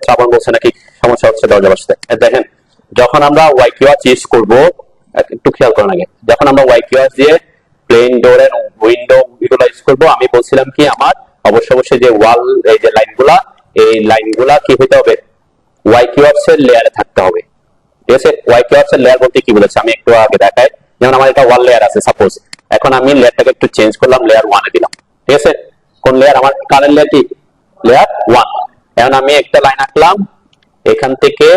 শ্রাবণ বলছে নাকি সমস্যা হচ্ছে দরজা বসতে। দেখেন যখন আমরা ওয়াই কিওয়ার্ড ইউজ করব, একটু খেয়াল করেন আগে, যখন আমরা ওয়াই কিওয়ার্ড দিয়ে প্লেন ডোর এন্ড উইন্ডো এগুলো ইউজ করব, আমি বলছিলাম কি আমার অবশ্যই যে ওয়াল এই যে লাইনগুলা, এই লাইনগুলা কি হতে হবে, ওয়াই কিওয়ার্ডস এর লেয়ারে থাকতে হবে। ঠিক আছে, ওয়াই কিওয়ার্ডস এর লেয়ার বলতে কি বলেছে আমি একটু আগে দেখাই। যেমন আমার এটা ওয়াল লেয়ার আছে সাপোজ, এখন আমি লেয়ারটাকে একটু চেঞ্জ করলাম, লেয়ার 1 এ দিলাম। ঠিক আছে, কোন লেয়ার, আমার কারেন্ট লেয়ার কি লেয়ার 1। এখন আমি একটা লাইন আঁকলাম, এখান থেকে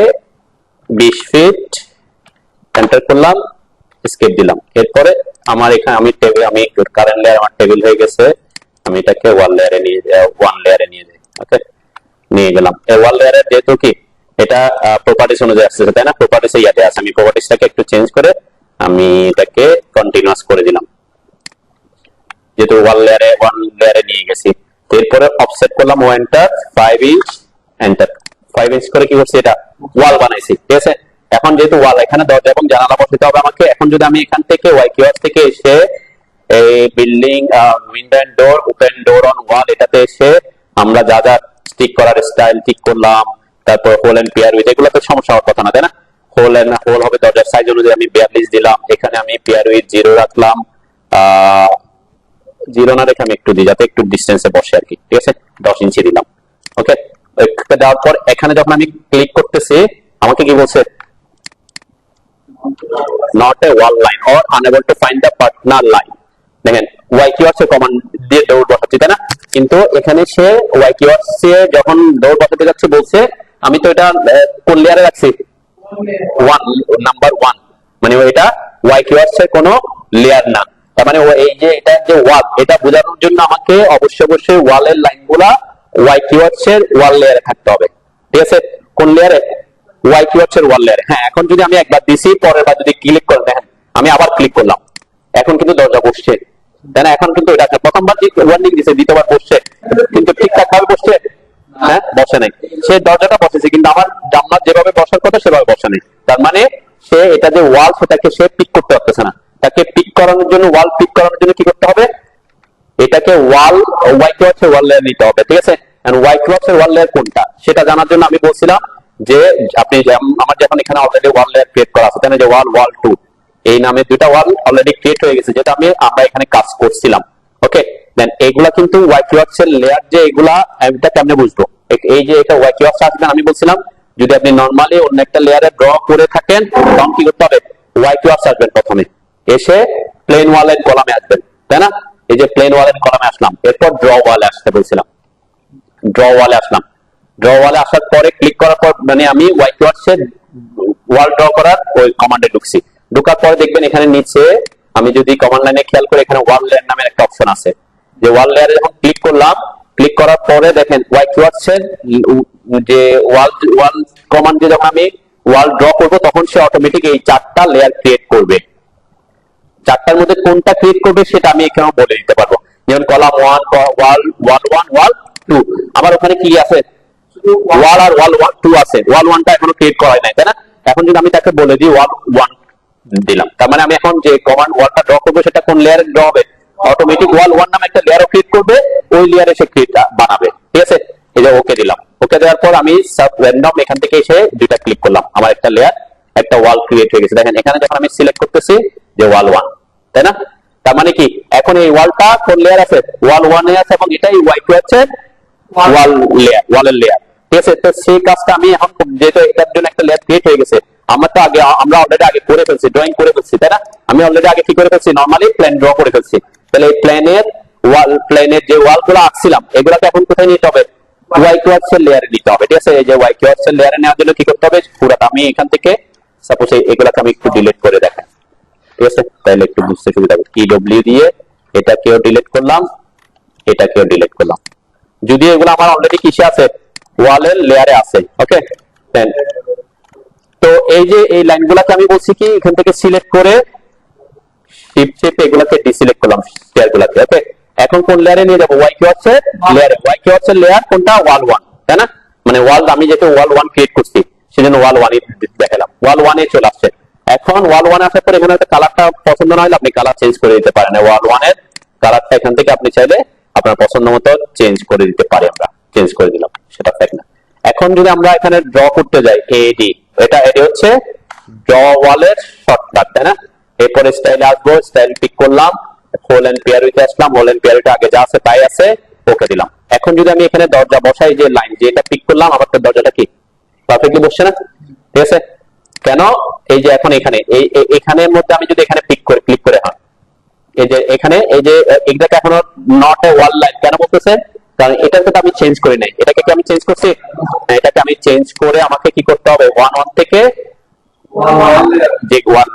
20 ফিট এন্টার করলাম, স্কেপ দিলাম। এরপরে আমার এখানে আমি টেবিল, আমি কারেন্ট লেয়ার আমার টেবিল হয়ে গেছে, আমি এটাকে ওয়াল লেয়ারে নিয়ে যাই, ওয়ান লেয়ারে নিয়ে যাই। ওকে, নিয়ে গেলাম। এই ওয়াল লেয়ারের যেহেতু কি এটা প্রপার্টিস অনুযায়ী আসছে, তাই না, প্রপার্টিস এর ইয়াতে আছে, আমি প্রপার্টিসটাকে একটু চেঞ্জ করে আমি এটাকে কন্টিনিউয়াস করে দিলাম, যেহেতু ওয়াল লেয়ারে নিয়ে গেছি। এরপরে অফসেট করলাম, ও এন্টার 5 ইঞ্চ, এন্টার 5 ইঞ্চ করে কি করছি, এটা ওয়াল বানাইছি। ঠিক আছে, এখন যেহেতু ওয়াল, এখানে দরজা এবং জানালা বসাতে হবে আমাকে। এখন যদি আমি এখান থেকে ওয়াই কিওয়ার্ড থেকে এসে এই building window and door, open door on wall, এটাতে এসে আমরা যা যা স্টিক করার স্টাইল ঠিক করলাম, তারপর হোল এন্ড পেয়ার উইথ, এগুলো তো সমস্যা হওয়ার কথা না, তাই না। হোল হবে দরজার সাইজ অনুযায়ী, আমি 42 দিলাম। এখানে আমি পেয়ার উইথ 0 রাখলাম, 0 না রেখে আমি একটু দিই যাতে একটু ডিস্টেন্সে বসে আর কি। ঠিক আছে, 10 ইঞ্চি দিলাম। ওকে, দেওয়ার পর এখানে যখন আমি ক্লিক করতেছি আমাকে কি বলছে, not a wall line or unable to find the partner line। দেখেন ওয়াই কিওয়ার্ডস এর কমান্ড দিয়ে দৌড় বসাচ্ছি, তাই না, কিন্তু এখানে সে ওয়াই কিওয়ার্ডস এ যখন দৌড় বসাতে যাচ্ছে বলছে আমি তো এটা কোন লেয়ারে রাখছি, 1 নাম্বার 1, মানে এটা ওয়াই কিওয়ার্ডস এর কোনো লেয়ার না। তার মানে এই যে এটা যে ওয়াল, এটা বোঝানোর জন্য আমাকে অবশ্যই ওয়ালের লাইনগুলা ওয়াই কিওয়ার্ডস এর ওয়াল লেয়ারে থাকতে হবে। ঠিক আছে, কোন লেয়ারে, ওয়াই কিওয়ার্ডস এর ওয়াল লেয়ারে। হ্যাঁ, এখন যদি আমি একবার দিছি, পরের বার যদি ক্লিক করেন, দেখেন আমি আবার ক্লিক করলাম, এখন কিন্তু দরজা বসছে, তাই না। এখন কিন্তু এটা প্রথমবার যে ওয়ার্নিং দিছে, দ্বিতীয়বার বসছে, কিন্তু ঠিকঠাক ভাবে বসছে, হ্যাঁ বসে নাই। সে দরজাটা বসেছে কিন্তু আমার জানলা যেভাবে বসার কথা সেভাবে বসে নাই। তার মানে সে এটা যে ওয়াল, সেটাকে সে পিক করতে পারতেছে না। তাকে পিক করানোর জন্য, ওয়াল পিক করানোর জন্য কি করতে হবে, এটাকে ওয়াল ওয়াই কিওয়ার্ডস এর ওয়াল লেয়ার নিতে হবে। ঠিক আছে, এন্ড ওয়াই কিওয়ার্ডস এর ওয়াল লেয়ার কোনটা সেটা জানার জন্য আমি বলছিলাম যে আপনি আমার যখন এখানে অলরেডি ওয়াল লেয়ার ক্রিয়েট করা আছে, তাই না, যে ওয়াল 2 এই নামে দুটো ওয়াল অলরেডি ক্রিয়েট হয়ে গেছে, যেটা আমরা এখানে কাজ করছিলাম। ওকে, দেন এইগুলা কিন্তু ওয়াই কিওয়ার্ডস এর লেয়ার, যে এগুলা এটা কেমনে বুঝবো, এই যে এটা ওয়াই কিওয়ার্ডস আসবে, আমি বলছিলাম যদি আপনি নরমালি অন্য একটা লেয়ারে ড্র করে থাকেন তখন কি করতে হবে, ওয়াই কিওয়ার্ডস আসবেন প্রথমে, এসে প্লেন ওয়ালের কলামে আসবেন, তাই না। এই যে প্লেন ওয়ালের কলামে আসলাম, এরপর ড্র ওয়ালে আসতে বলছিলাম, ড্র ওয়ালে আসলাম। ড্র ওয়ালে আসার পরে ক্লিক করার পর মানে আমি ওয়াই কিওয়ার্ডস এর ওয়াল ড্র করার ওই কমান্ডে ঢুকছি। ঢোকার পরে দেখবেন এখানে নিচে আমি যদি কমান্ড লাইনে খেয়াল করে, এখানে ওয়াল লেয়ার নামের একটা অপশন আছে, যে ওয়াল লেয়ারে যখন ক্লিক করলাম, ক্লিক করার পরে দেখেন ওয়াই কিওয়ার্ডস এর যে ওয়াল কমান্ড দিয়ে যখন আমি ওয়াল ড্র করব, তখন সে অটোমেটিক এই 4টা লেয়ার ক্রিয়েট করবে। 4টার মধ্যে কোনটা ক্রিয়েট করবে সেটা আমি এখানে বলে দিতে পারবো। যেমন কলাম 1, ওয়াল 1, ওয়াল 2, আমার ওখানে কি আছে, ওয়াল আর ওয়াল 2 আছে, ওয়াল 1টা এখনো ক্রিয়েট করা হয় নাই, তাই না। এখন যদি আমি তাকে বলে দিই ওয়াল 1 দিলাম, তার মানে আমি এখন যে কমান্ড ওয়ালটা ড্র করবো সেটা কোন লেয়ারে ড্র হবে, অটোমেটিক ওয়াল 1 নামে একটা লেয়ারও ক্রিয়েট করবে, ওই লেয়ারে সে ক্রিয়েট বানাবে। ঠিক আছে, এই যে ওকে দিলাম। ওকে দেওয়ার পর আমি সাব র্যান্ডম এখান থেকে এসে দুইটা ক্লিক করলাম, আমার একটা লেয়ার, একটা ওয়াল ক্রিয়েট হয়ে গেছে। দেখেন এখানে যখন আমি সিলেক্ট করতেছি যে ওয়াল 1, তাই না, তার মানে কি এখন এই ওয়ালটা কোন লেয়ার আছে, ওয়াল 1 এ আছে, এবং এটাই ওয়াই কিওয়ার্ডস এর ওয়াল লেয়ার, ওয়ালের লেয়ার। ঠিক আছে, তো সেই কাজটা আমি এখন, যেহেতু এটার জন্য একটা লেয়ার ক্রিয়েট হয়ে গেছে, আমরা অলরেডি আগে করে ফেলছি, ড্রয়িং করে ফেলছি, তাই না। আমি অলরেডি আগে কি করে ফেলছি, নরমালি প্ল্যান ড্র করে ফেলছি। তাহলে এই প্ল্যানের যে ওয়াল গুলো আঁকছিলাম, এগুলাকে এখন কোথায় নিতে হবে, ওয়াই কিওয়ার্ডস এর লেয়ারে নিতে হবে। ঠিক আছে, এই যে ওয়াই কিওয়ার্ডস এর লেয়ারে নেওয়ার জন্য কি করতে হবে, পুরোটা আমি এখান থেকে সাপোজ এগুলাকে আমি একটু ডিলিট করে দেখাই। ঠিক আছে, তাহলে একটু বুঝতে সুবিধা হবে। কি ডব্লিউ দিয়ে এটাকেও ডিলিট করলাম, এটাকেও ডিলিট করলাম, যদি এগুলো আমার অলরেডি কিসে আছে, ওয়ালের লেয়ারে আছে। ওকে, তো এই যে এই লাইনগুলোকে আমি বলছি কি এখান থেকে সিলেক্ট করে শিফট চেপে এগুলোকে ডিসিলেক্ট করলাম লেয়ারগুলোকে। ওকে, এখন কোন লেয়ারে নিয়ে যাব, ওয়াই কিওয়ার্ডস এর লেয়ারে। ওয়াই কিওয়ার্ডস এর লেয়ার কোনটা, ওয়াল 1, তাই না, মানে ওয়াল আমি যেহেতু ওয়াল 1 ক্রিয়েট করছি সেজন্য ওয়াল 1 এ দেখালাম, ওয়াল 1 এ চলে আসছে। এখন ওয়াল 1 আসার পর এখানে একটা কালারটা পছন্দ না হলে আপনি কালার চেঞ্জ করে দিতে পারেন। ওয়াল 1 এর কালারটা এখান থেকে আপনি চাইলে আপনার পছন্দ মতো চেঞ্জ করে দিতে পারি, আমরা চেঞ্জ করে দিলাম, সেটা ফ্যাক্ট না। এখন যদি আমরা এখানে ড্র করতে যাই এডি, এডি হচ্ছে ড্র ওয়ালের শর্টকাট, তাই না? এরপরে স্টাইলে আসবো, স্টাইল পিক করলাম, হোল এন্ড পেয়ার উইথে আসলাম, হোল এন্ড পেয়ার উইথে আগে যা আছে তাই আছে, ওকে দিলাম। এখন যদি আমি এখানে দরজা বসাই, যে লাইন যেটা পিক করলাম, আমার তো দরজাটা কি পারফেক্টলি বসছে না? ঠিক আছে, কেন? এই যে এখন এখানে এখানের মধ্যে আমি যদি এখানে পিক করে ক্লিক করে, হয় এই যে এখানে এই যে এটাকে এখনো নট এ ওয়াল লাইন কেন বলতেছে? কারণ এটাকে তো আমি চেঞ্জ করি নাই, এটাকে কি আমি চেঞ্জ করছি? এটাকে আমি চেঞ্জ করে আমাকে কি করতে হবে, ওয়ান থেকে যে ওয়াল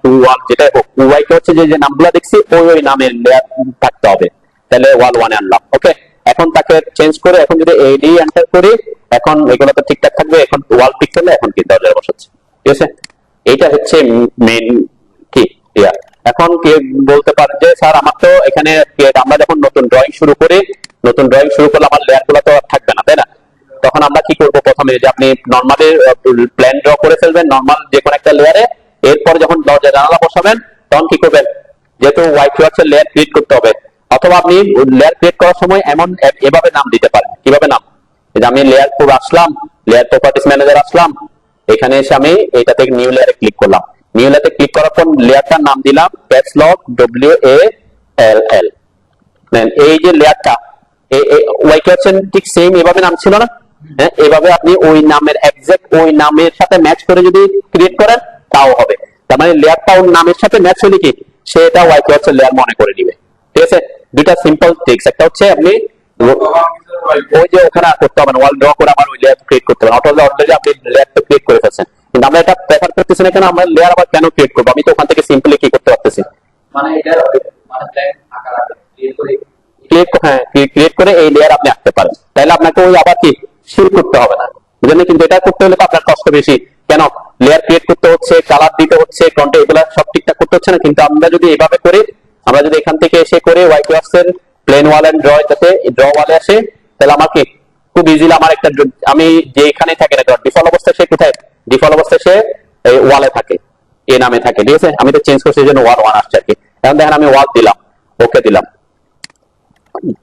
টু ওয়াল যেটা হোক, ওয়াইকে হচ্ছে যে নামগুলো দেখছি ওই নামের লেয়ার থাকতে হবে, তাহলে ওয়াল ওয়ানে আনলাম। ওকে, এখন তাকে চেঞ্জ করে এখন যদি এডি এন্টার করি, এখন এগুলো তো ঠিকঠাক থাকবে। এখন ওয়াল পিক করলে এখন কি দরজা বসাচ্ছে, ঠিক আছে? এইটা হচ্ছে মেইন কি ইয়া। এখন কে বলতে পারে যে স্যার আমার তো এখানে আমরা যখন নতুন ড্রয়িং শুরু করি, নতুন ড্রয়িং শুরু করলে আমার লেয়ার গুলো তো থাকবে না, তাই না? তখন আমরা কি করবো, প্রথমে যে আপনি নর্মালি প্ল্যান ড্র করে ফেলবেন নর্মাল যে কোনো একটা লেয়ারে, এরপর যখন দরজা জানালা বসাবেন তখন কি করবেন, যেহেতু হোয়াইট ওয়ার্কসের লেয়ার ক্রিয়েট করতে হবে, অথবা আপনি লেয়ার ক্রিয়েট করার সময় এমন এভাবে নাম দিতে পারেন। কিভাবে নাম? এই যে আমি লেয়ার পুরো আসলাম, লেয়ার প্রপার্টিস ম্যানেজার আসলাম, এখানে এসে আমি এটা থেকে নিউ লেয়ারে ক্লিক করলাম, নিউ লেয়ারে ক্লিক করার পর লেয়ারটার নাম দিলাম ক্যাপস লক WALL। এই যে লেয়ারটা ওয়াই কোয়েশ্চেন ঠিক সেম এভাবে নাম ছিল না? হ্যাঁ, এভাবে আপনি ওই নামের এক্সাক্ট ওই নামের সাথে ম্যাচ করে যদি ক্রিয়েট করেন তাও হবে। তার মানে লেয়ারটা ওর নামের সাথে ম্যাচ হলে কি সেটা ওয়াই কোয়েশ্চেন লেয়ার মনে করে দিবে। ঠিক আছে, দুইটা সিম্পল ট্রিক্স। একটা হচ্ছে আপনি ওই যে ওখানে করতে হবে না, ওয়াল ড্র করে আমার ওই লেয়ার ক্রিয়েট করতে হবে, অলরেডি আপনি লেয়ারটা ক্রিয়েট করে ফেলছেন, কিন্তু আমরা এটা প্রেফার করতেছি না। কেন আমরা লেয়ার আবার কেন ক্রিয়েট করবো? আমি তো ওখান থেকে সিম্পলি কি করতে পারতেছি, মানে এটা মানে ব্ল্যাঙ্ক আকার ক্রিয়েট করে ক্রিয়েট করে এই লেয়ার আপনি আঁকতে পারেন। তাহলে আপনাকে ওই আবার কি শিল করতে হবে না, বুঝলেন? কিন্তু এটা করতে হলে তো আপনার কষ্ট বেশি। কেন? লেয়ার ক্রিয়েট করতে হচ্ছে, কালার দিতে হচ্ছে, কন্টেন্ট এগুলো সব ঠিকঠাক করতে হচ্ছে না। কিন্তু আমরা যদি এভাবে করি, আমরা যদি এখান থেকে এসে করে হোয়াইট ওয়ার্কস এর প্লেন ওয়াল এন্ড ড্র যাতে ড্র ওয়ালে আসে, তাহলে আমাকে খুব ইজিলি আমার একটা আমি যে এখানে থাকে না ডিফল্ট অবস্থায়, সে কোথায় ডিফল্ট অবস্থায় সে ওয়ালে থাকে, এ নামে থাকে। ঠিক আছে, আমি তো চেঞ্জ করছি এই জন্য ওয়াল ওয়ান আসছে আর কি। এখন দেখেন আমি ওয়াল দিলাম, ওকে দিলাম,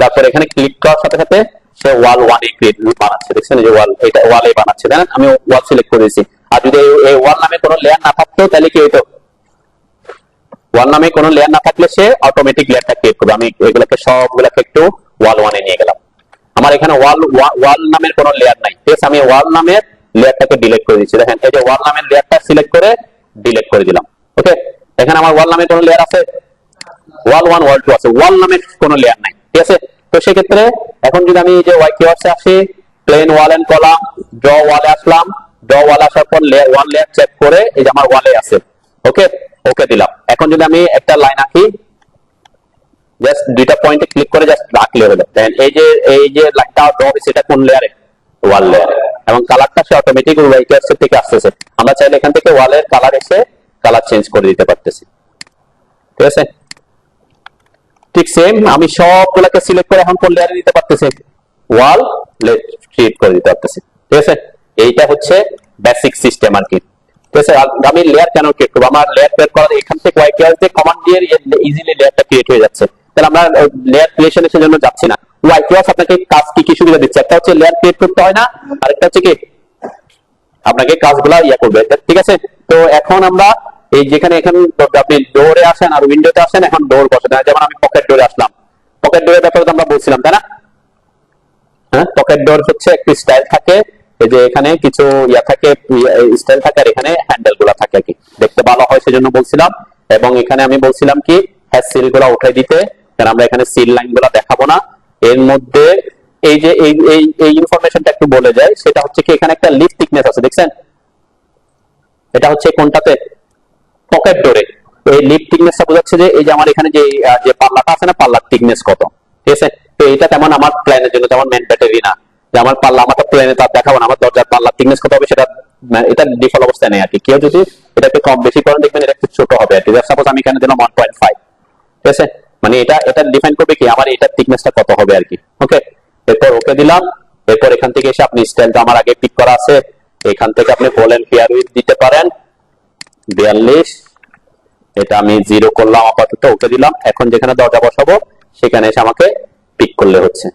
তারপর এখানে ক্লিক করার সাথে সাথে সে ওয়াল ওয়ানে ক্রিয়েট বানাচ্ছে। দেখছেন এই যে ওয়াল, এটা ওয়ালে বানাচ্ছে, তাই না? আমি ওয়াল সিলেক্ট করে দিয়েছি। আর যদি এই ওয়াল নামে কোনো লেয়ার না থাকতো তাহলে কি হইতো? ওয়াল নামে কোনো লেয়ার না থাকলে সে অটোমেটিক লেয়ারটা ক্রিয়েট করবে। আমি এগুলোকে সবগুলোকে একটু ওয়াল ওয়ানে নিয়ে গেলাম। আমার এখানে ওয়াল নামের কোনো লেয়ার নাই। ঠিক আছে, আমি ওয়াল নামের লেয়ারটাকে ডিলিট করে দিচ্ছি। দেখেন এই যে ওয়াল নামের লেয়ারটা সিলেক্ট করে ডিলিট করে দিলাম। ওকে, এখানে আমার ওয়াল নামে কোনো লেয়ার আছে? ওয়াল ওয়ান ওয়াল টু আছে, ওয়াল নামের কোনো লেয়ার নাই। ঠিক আছে, তো সেক্ষেত্রে এখন যদি আমি এই যে ওয়াই কিওয়ার্ডসে আসি, plain wall and column, draw ওয়ালে আসলাম, ড্র ওয়ালে আসার পর লেয়ার ওয়ান লেয়ার চেক করে এই যে আমার ওয়ালে আছে, ওকে ওকে দিলাম। এখন যদি আমি একটা লাইন আঁকি, জাস্ট দুইটা পয়েন্টে ক্লিক করে জাস্ট রাখলে হলো। দেন এই যে লাইনটা ড্র হবে সেটা কোন লেয়ারে? ওয়াল লেয়ারে। এবং কালারটা সে অটোমেটিক ওয়াই কিওয়ার্ডস থেকে আসতেছে। আমরা চাইলে এখান থেকে ওয়ালের কালার এসে কালার চেঞ্জ করে দিতে পারতেছি। ঠিক আছে, ঠিক সেম আমি সবগুলোকে সিলেক্ট করে এখন কোন লেয়ারে দিতে পারতেছি? ওয়াল ক্রিয়েট করে দিতে পারতেছি। ঠিক আছে, এইটা হচ্ছে বেসিক সিস্টেম আর কি। ঠিক আছে, আমি লেয়ার কেন ক্রিয়েট করবো? আমার লেয়ার ক্রিয়েট করার এখান থেকে ওয়াই কিওয়ার্ড দিয়ে কমান্ড দিয়ে ইজিলি লেয়ারটা ক্রিয়েট হয়ে যাচ্ছে। তাহলে আমরা লেয়ার ক্রিয়েশনের জন্য যাচ্ছি না। ওয়াই কিওয়ার্ড আপনাকে কাজ কি কি সুবিধা দিচ্ছে? একটা হচ্ছে লেয়ার ক্রিয়েট করতে হয় না, আরেকটা হচ্ছে কি আপনাকে কাজগুলা ইয়া করবে। ঠিক আছে, তো এখন আমরা এই যেখানে এখন আপনি ডোরে আসেন আর উইন্ডোতে আসেন, এখন ডোর বসাতে হয়। যেমন আমি পকেট ডোরে আসলাম, পকেট ডোরের ব্যাপারে আমরা বলছিলাম, তাই না? হ্যাঁ, পকেট ডোর হচ্ছে একটি স্টাইল থাকে, এই যে এখানে কিছু ইয়া থাকে, স্টাইল থাকে, আর এখানে হ্যান্ডেল গুলা থাকে আর কি, দেখতে ভালো হয় সেজন্য বলছিলাম। এবং এখানে আমি বলছিলাম কি হ্যাঁ সিল গুলা উঠাই দিতে, কারণ আমরা এখানে সিল লাইন গুলা দেখাবো না। এর মধ্যে এই যে এই ইনফরমেশনটা একটু বলে যায়, সেটা হচ্ছে কি এখানে একটা লিফ থিকনেস আছে, দেখছেন? এটা হচ্ছে কোনটাতে? পকেট ডোরে। এই লিফ থিকনেসটা বোঝাচ্ছে যে এই যে আমার এখানে যে পাল্লাটা আছে না, পাল্লার থিকনেস কত। ঠিক আছে, তো এটা তেমন আমার প্ল্যানের জন্য তেমন ম্যান্ডেটরি না যে আমার পাল্লা, আমার তো প্ল্যানে তার দেখাবো না আমার দরজার পাল্লার থিকনেস কত হবে, সেটা এটা ডিফল্ট অবস্থায় নেই আর কি। কেউ যদি এটাকে কম বেশি করেন দেখবেন এটা একটু ছোট হবে আর কি। সাপোজ আমি এখানে দিলাম 1.5। ঠিক আছে, মানে এটা ডিফাইন করবে কি আমার এটার থিকনেসটা কত হবে আর কি। ওকে, এরপর ওকে দিলাম। এরপর এখান থেকে এসে আপনি স্টাইলটা আমার আগে পিক করা আছে, এখান থেকে আপনি বলেন পেয়ার উইথ দিতে পারেন 42, এটা আমি 0 করলাম আপাতত, ওকে দিলাম। এখন যেখানে দরজা বসাবো সেখানে এসে আমাকে পিক করলে হচ্ছে,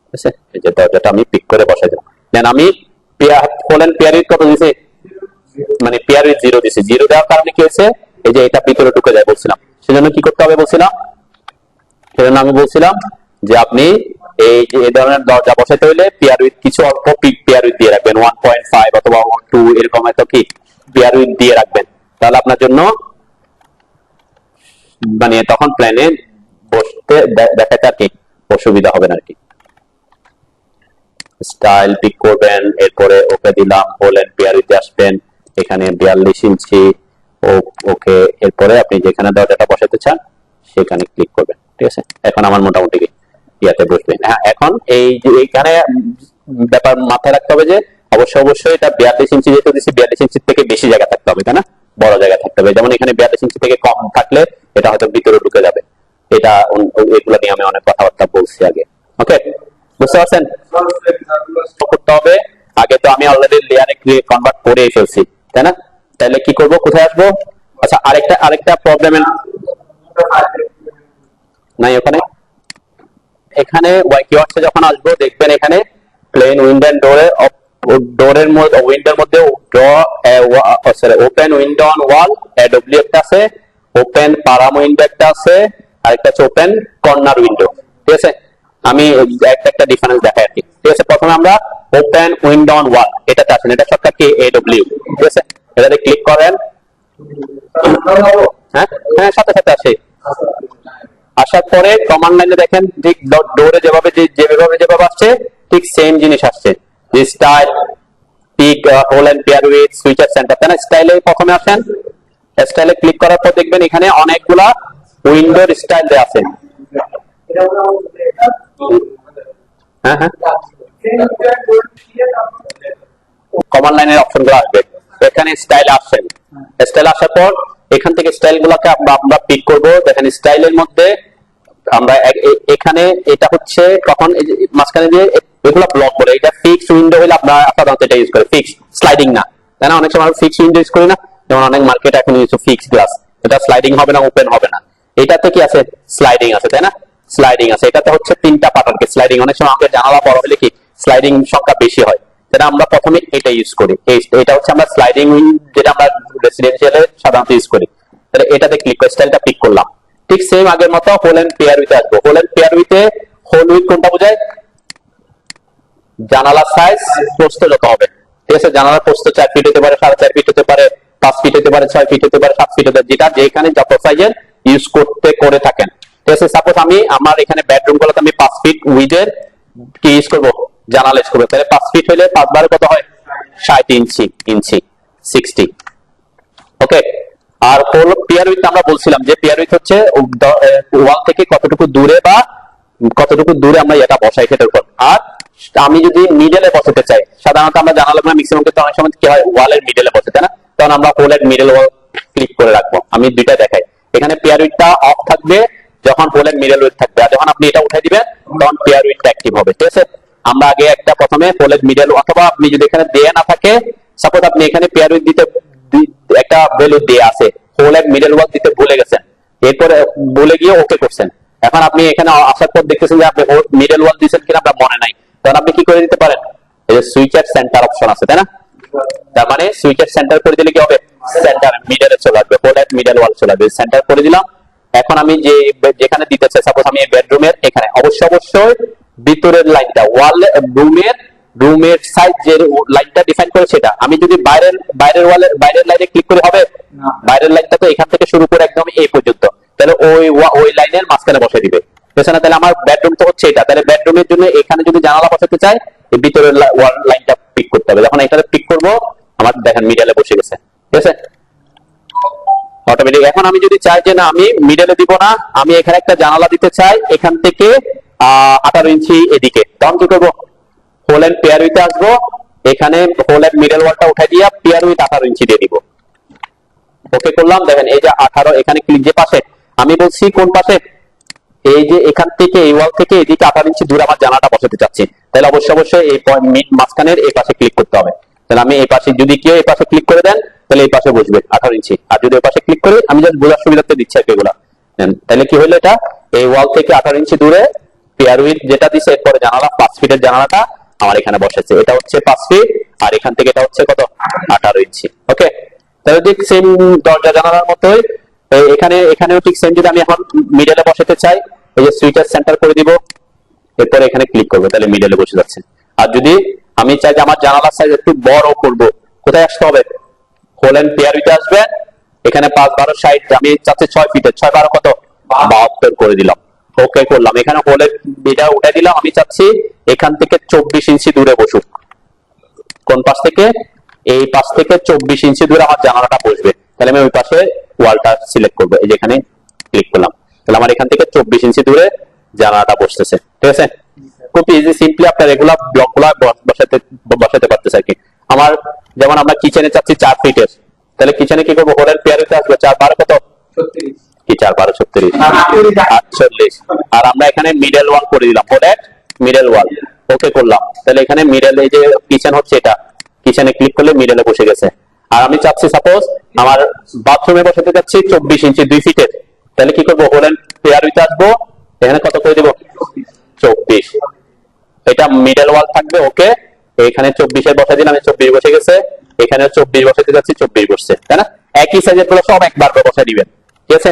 ঠিক আছে? এই যে দরজাটা আমি পিক করে বসাই দিলাম, দেন আমি হোল এন্ড পেয়ার উইথ কত দিছি, মানে পেয়ার উইথ 0 দিছি। 0 দেওয়ার কারণে কি হয়েছে, এই যে এটা ভিতরে ঢুকে যায় বলছিলাম, সেজন্য কি করতে হবে বলছিলাম, সেজন্য আমি বলছিলাম যে আপনি এই যে এই ধরনের দরজা বসাইতে হলে পেয়ার উইথ কিছু অল্প পেয়ার উইথ দিয়ে রাখবেন, 1.5 অথবা 2 এরকম হয়তো কি পেয়ার উইথ দিয়ে রাখবেন, তাহলে আপনার জন্য মানে তখন প্ল্যানে বসতে দেখাতে আর কি অসুবিধা হবে না আর কি। স্টাইল পিক করবেন, এরপরে ওকে দিলাম, হোল এন্ড পেয়ার উইথে আসবেন, এখানে 42 ইঞ্চি ওকে, এরপরে আপনি যেখানে দরজাটা বসাতে চান সেখানে ক্লিক করবেন, ঠিক আছে? এখন আমার মোটামুটি ইয়াতে বসবে। হ্যাঁ, এখন এই যে এইখানে ব্যাপার মাথায় রাখতে হবে যে অবশ্যই এটা 42 ইঞ্চি যেহেতু দিচ্ছি, 42 ইঞ্চির থেকে বেশি জায়গা থাকতে হবে, তাই না? বড় জায়গা থাকতে হবে, যেমন এখানে 42 ইঞ্চি থেকে কম থাকলে এটা হয়তো ভিতরে ঢুকে যাবে। এটা এগুলো নিয়ে আমি অনেক কথাবার্তা বলছি আগে, ওকে? বুঝতে পারছেন? করতে হবে আগে তো আমি অলরেডি লেয়ারে কনভার্ট করে এসেছি, তাই না? তাহলে কি করব, কোথায় আসবো? আচ্ছা, আরেকটা প্রবলেম নাই ওখানে, এখানে ওয়াই কিওয়ার্ডসে যখন আসবো দেখবেন এখানে প্লেন উইন্ডো এন্ড ডোরের মধ্যে উইন্ডোর মধ্যে open window on wall AW একটা আছে, ওপেন পারাম উইন্ডো একটা আছে, আরেকটা হচ্ছে ওপেন কর্নার উইন্ডো, ঠিক আছে? আমি একটা ডিফারেন্স দেখাই আর কি, ঠিক আছে? প্রথমে আমরা ওপেন উইন্ডো অন ওয়াল এটাতে আসেন, এটা শর্টকাট কি এডব্লিউ, ঠিক আছে? এটাতে ক্লিক করেন, হ্যাঁ হ্যাঁ সাথে সাথে আসে। আসার পরে কমান্ড লাইনে দেখেন ঠিক ডোরে যেভাবে আসছে ঠিক সেম জিনিস আসছে, যে style pick hole and pair with switcher centre, তাই না? স্টাইলে প্রথমে আসেন, স্টাইলে ক্লিক করার পর দেখবেন এখানে অনেকগুলা উইন্ডোর স্টাইল দেয়া আছে। হ্যাঁ হ্যাঁ, কমান্ড লাইনের অপশন গুলো আসবে, এখানে স্টাইল আসছেন, স্টাইল আসার পর এখান থেকে স্টাইল গুলাকে আমরা পিক করবো। দেখেন স্টাইলের মধ্যে আমরা এখানে এটা হচ্ছে তখন মাঝখানে দিয়ে এগুলো ব্লক করে, এটা ফিক্স উইন্ডো হলে আপনারা সাধারণত এটা ইউজ করে, ফিক্স স্লাইডিং না, তাই না? অনেক সময় ফিক্স উইন্ডো ইউজ করি না, যেমন অনেক মার্কেট এখন ইউজ ফিক্স গ্লাস, এটা স্লাইডিং হবে না, ওপেন হবে না। এটাতে কি আছে, স্লাইডিং আছে, তাই না? স্লাইডিং আছে, এটাতে হচ্ছে 3টা প্যাটার্ন কি স্লাইডিং, অনেক সময় আমাদের জানালা বড় হলে কি স্লাইডিং সংখ্যা বেশি হয়, তাহলে আমরা প্রথমে এটা ইউজ করি, এটা হচ্ছে আমরা স্লাইডিং উইন্ডো যেটা আমরা রেসিডেন্সিয়ালে সাধারণত ইউজ করি, তাহলে এটাতে ক্লিক করে স্টাইলটা পিক করলাম। ঠিক সেম আগের মতো হোল এন্ড পেয়ার উইথে আসবো, হোল এন্ড পেয়ার উইথে হোল উইথ কোনটা বোঝায়, জানালার সাইজ প্রস্থ যত হবে, ঠিক আছে? জানালার প্রস্থ 4 ফিট হতে পারে, 4.5 ফিট হতে পারে, 5 ফিট হতে পারে, 6 ফিট হতে পারে, 7 ফিট হতে পারে, যেটা যেখানে যত সাইজের ইউজ করে থাকেন, ঠিক আছে? সাপোজ আমি আমার এখানে বেডরুম গুলোতে আমি 5 ফিট উইথের কি ইউজ করবো, জানালা ইউজ করবো, তাহলে 5 ফিট হলে 5 বারে কত হয়, 60 ইঞ্চি 60, ওকে? আর হোল পেয়ার উইথ আমরা বলছিলাম যে পেয়ার উইথ হচ্ছে ওয়াল থেকে কতটুকু দূরে আমরা এটা বসাই সেটার উপর। আর আমি যদি মিডলে বসাতে চাই, সাধারণত আমরা জানালাম না ম্যাক্সিমাম ক্ষেত্রে অনেক সময় কি হয় ওয়ালের মিডলে বসে, তাই না? তখন আমরা হোলের মিডল ওয়াল ক্লিক করে রাখবো। আমি দুইটা দেখাই, এখানে পেয়ার উইথটা অফ থাকবে যখন হোলের মিডল উইথ থাকবে, আর যখন আপনি এটা উঠাই দিবেন তখন পেয়ার উইথটা অ্যাক্টিভ হবে, ঠিক আছে? আমরা আগে একটা প্রথমে হোলের মিডল, অথবা আপনি যদি এখানে দেয়া না থাকে, সাপোজ আপনি এখানে পেয়ার উইথ দিতে একটা ভ্যালু দিয়ে আছে, হোল এন্ড মিডল ওয়াল দিতে ভুলে গেছেন, এরপরে ভুলে গিয়ে ওকে করছেন, এখন আপনি এখানে আসার পর দেখতেছেন যে আপনি মিডল ওয়াল দিয়েছেন কিনা আপনার মনে নাই, তখন আপনি কি করে দিতে পারেন, এই যে সুইচার সেন্টার অপশন আছে, তাই না? তার মানে সুইচার সেন্টার করে দিলে কি হবে, সেন্টার মিডলে চলে আসবে, হোল এন্ড মিডল ওয়াল চলে আসবে, সেন্টার করে দিলাম। এখন আমি যেখানে দিতে চাই, সাপোজ আমি বেডরুমের এখানে অবশ্যই ভিতরের লাইনটা রুমের সাইজ যে লাইনটা ডিফাইন করে সেটা, আমি যদি বাইরের লাইনে ক্লিক করে হবে, বাইরের লাইনটা তো এখান থেকে শুরু করে একদম এই পর্যন্ত, তাহলে ওই লাইনের মাঝখানে বসে দিবে, বুঝছেন না? তাহলে আমার বেডরুম তো হচ্ছে এটা, তাহলে বেডরুমের জন্য এখানে যদি জানালা বসাতে চাই এই ভিতরের লাইনটা পিক করতে হবে, যখন এখানে পিক করবো আমার দেখেন মিডলে বসে গেছে, ঠিক আছে? অটোমেটিক। এখন আমি যদি চাই যে না আমি মিডলে দিব না, আমি এখানে একটা জানালা দিতে চাই এখান থেকে 18 ইঞ্চি এদিকে, তখন কি করবো, হোল এন্ড পেয়ার উইথে আসবো, এখানে হোল এন্ড মিডল ওয়ালটা উঠাই দিয়া পেয়ার উইথ 18 ইঞ্চি দিয়ে দিব, ওকে করলাম। দেখেন এই যে 18 এখানে ক্লিক, যে পাশে আমি বলছি কোন পাশে, এই যে এখান থেকে এই ওয়াল থেকে এদিকে 18 ইঞ্চি দূরে আমার জানালাটা বসাতে চাচ্ছি, তাহলে অবশ্যই এই মাঝখানের এই পাশে ক্লিক করতে হবে। তাহলে আমি এই পাশে, যদি কেউ এই পাশে ক্লিক করে দেন তাহলে এই পাশে বসবে 18 ইঞ্চি, আর যদি এই পাশে ক্লিক করি, আমি জাস্ট বোঝার সুবিধাতে দিচ্ছি আর কি এগুলা, তাহলে কি হলো, এটা এই ওয়াল থেকে 18 ইঞ্চি দূরে পেয়ার উইথ যেটা দিছে এরপরে জানালা 5 ফিটের জানালাটা আমার এখানে বসেছে, এটা হচ্ছে 5 ফিট আর এখান থেকে এটা হচ্ছে কত 18 ইঞ্চি। ওকে, তাহলে ঠিক সেম দরজা জানালার মতোই এখানেও ঠিক সেম। যদি আমি এখন মিডলে বসাতে চাই, এই যে সুইচের সেন্টার করে দিব, এরপরে এখানে ক্লিক করবো, তাহলে মিডলে বসে যাচ্ছে। আর যদি আমি চাই যে আমার জানালার সাইজ একটু বড় করব, কোথায় আসতে হবে? হোল এন্ড পেয়ার উইথে আসবেন, এখানে 5 12 60, আমি চাচ্ছি 6 ফিটের, 6 12 কত 72 করে দিলাম। ওকে করলাম, এখানে হোলের এটা উঠাই দিলাম। আমি চাচ্ছি এখান থেকে 24 ইঞ্চি দূরে বসুক। কোন পাশ থেকে? এই পাশ থেকে 24 ইঞ্চি দূরে আমার জানালাটা বসবে। তাহলে আমি ওই পাশে ওয়ালটা সিলেক্ট করবো, এই যে এখানে ক্লিক করলাম, তাহলে আমার এখান থেকে 24 ইঞ্চি দূরে জানালাটা বসতেছে। ঠিক আছে, খুব ইজি সিম্পলি আপনার রেগুলার ব্লকগুলো বসাতে পারতেছে আর কি। আমার যেমন আমরা কিচেনে চাচ্ছি 4 ফিটের, তাহলে কিচেনে কি করবো? হোলের পেয়ারিতে আসবে 4 12 কত কি 4 12 36 48, আর আমরা এখানে মিডল ওয়াল করে দিলাম, হোলের মিডল ওয়াল। ওকে করলাম, তাহলে এখানে মিডল, এই যে কিচেন হচ্ছে এটা, কিচেনে ক্লিক করলে মিডলে বসে গেছে। আর আমি চাচ্ছি সাপোজ আমার বাথরুমে বসাতে যাচ্ছি 24 ইঞ্চি 2 ফিটের, তাহলে কি করবো? হোলের পেয়ারিতে আসবো, এখানে কত করে দিব 24, এটা মিডল ওয়াল থাকবে। ওকে, এখানে 24 এর বসা দিলাম, 24 বসে গেছে, এখানে 24 বসাতে যাচ্ছি, 24 বসছে, তাই না? একই সাইজের গুলো সব একবার বসা দিবেন। ঠিক আছে,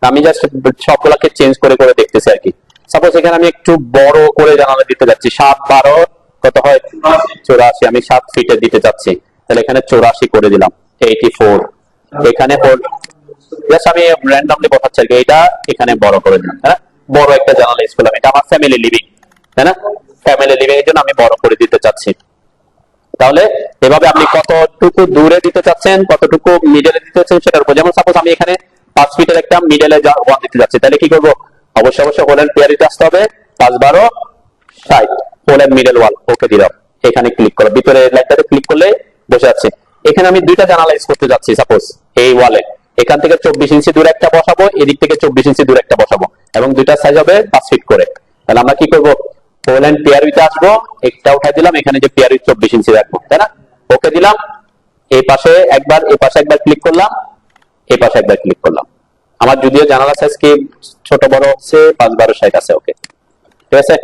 আমি জাস্ট সবগুলোকে চেঞ্জ করে করে দেখতেছি আর কি। সাপোজ এখানে আমি একটু বড় করে জানালা দিতে যাচ্ছি, 7 12 কত হয় 84, আমি 7 ফিটের দিতে চাচ্ছি, তাহলে এখানে 84 করে দিলাম, 84। এখানে জাস্ট আমি র্যান্ডমলি বসাচ্ছি আর কি, এটা এখানে বড় করে দিলাম, হ্যাঁ বড় একটা জানালা ইউজ করলাম, এটা আমার ফ্যামিলি লিভিং, তাই না? ফ্যামিলি লিভিং এর জন্য আমি বড় করে দিতে চাচ্ছি। তাহলে এভাবে আপনি কতটুকু দূরে দিতে চাচ্ছেন, কতটুকু মিডলে দিতে চাচ্ছেন সেটার উপর। যেমন সাপোজ আমি এখানে 5 ফিটের একটা মিডলে ওয়াল দিতে যাচ্ছি, তাহলে কি করবো? অবশ্যই হোলের পেয়ারিতে আসতে হবে, 5 12 60 হোলের মিডল ওয়াল। ওকে দিলাম, এখানে ক্লিক করো, ভিতরে লাইনটাতে ক্লিক করলে বসে যাচ্ছে। এখানে আমি দুইটা জানালা ইউজ করতে যাচ্ছি, সাপোজ এই ওয়ালে এখান থেকে 24 ইঞ্চি দূরে একটা বসাবো, এদিক থেকে 24 ইঞ্চি দূরে একটা বসাবো, এবং দুইটা সাইজ হবে 5 ফিট করে। তাহলে আমরা কি করবো? হোল এন্ড পেয়ার উইথে আসবো, একটা উঠাই দিলাম, এখানে যে পেয়ার উইথ 24 ইঞ্চি রাখবো, তাই না? ওকে দিলাম, এই পাশে একবার, এই পাশে একবার ক্লিক করলাম, এই পাশে একবার ক্লিক করলাম। আমার যদিও জানালা সাইজ কি ছোট বড় হচ্ছে 5 12 60 আছে। ওকে, ঠিক আছে,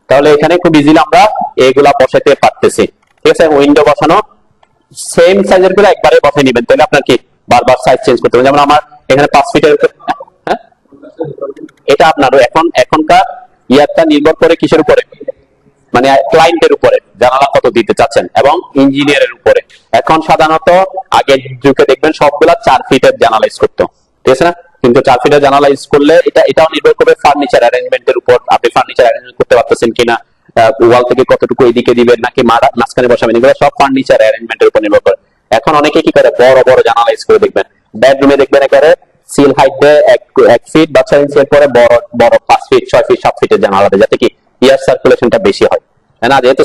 তাহলে এখানে খুব ইজিলি আমরা এগুলা বসাতে পারতেছি। ঠিক আছে, উইন্ডো বসানো সেম সাইজের গুলো একবারে বসাই নিবেন, তাহলে আপনার কি বারবার সাইজ চেঞ্জ করতে হবে। যেমন আমার এখানে 5 ফিটের, হ্যাঁ এটা আপনার এখনকার ইয়ারটা নির্ভর করে কিসের উপরে? মানে ক্লায়েন্টের উপরে, জানালা কত দিতে চাচ্ছেন, এবং ইঞ্জিনিয়ারের উপরে। এখন সাধারণত আগের যুগে দেখবেন সবগুলা 4 ফিটের জানালা ইউজ করতো, ঠিক আছে না? কিন্তু 4 ফিটের জানালা ইউজ করলে এটাও নির্ভর করবে ফার্নিচার অ্যারেঞ্জমেন্টের উপর, আপনি ফার্নিচার অ্যারেঞ্জমেন্ট করতে পারতেছেন কিনা, ওয়াল থেকে কতটুকু এদিকে দিবেন নাকি মাঝখানে বসাবেন, এগুলো সব ফার্নিচার অ্যারেঞ্জমেন্টের উপর নির্ভর করে। এখন অনেকে কি করে, বড় বড় জানালা ইউজ করে দেখবেন, বেডরুমে দেখবেন একেবারে সিল হাইট দেয় 1 ফিট বা 6 ইঞ্চি, পরে বড় বড় 5 ফিট 6 ফিট 7 ফিটের জানালা দেয়, যাতে কি এয়ার সার্কুলেশনটা বেশি হয়, তাই না? যেহেতু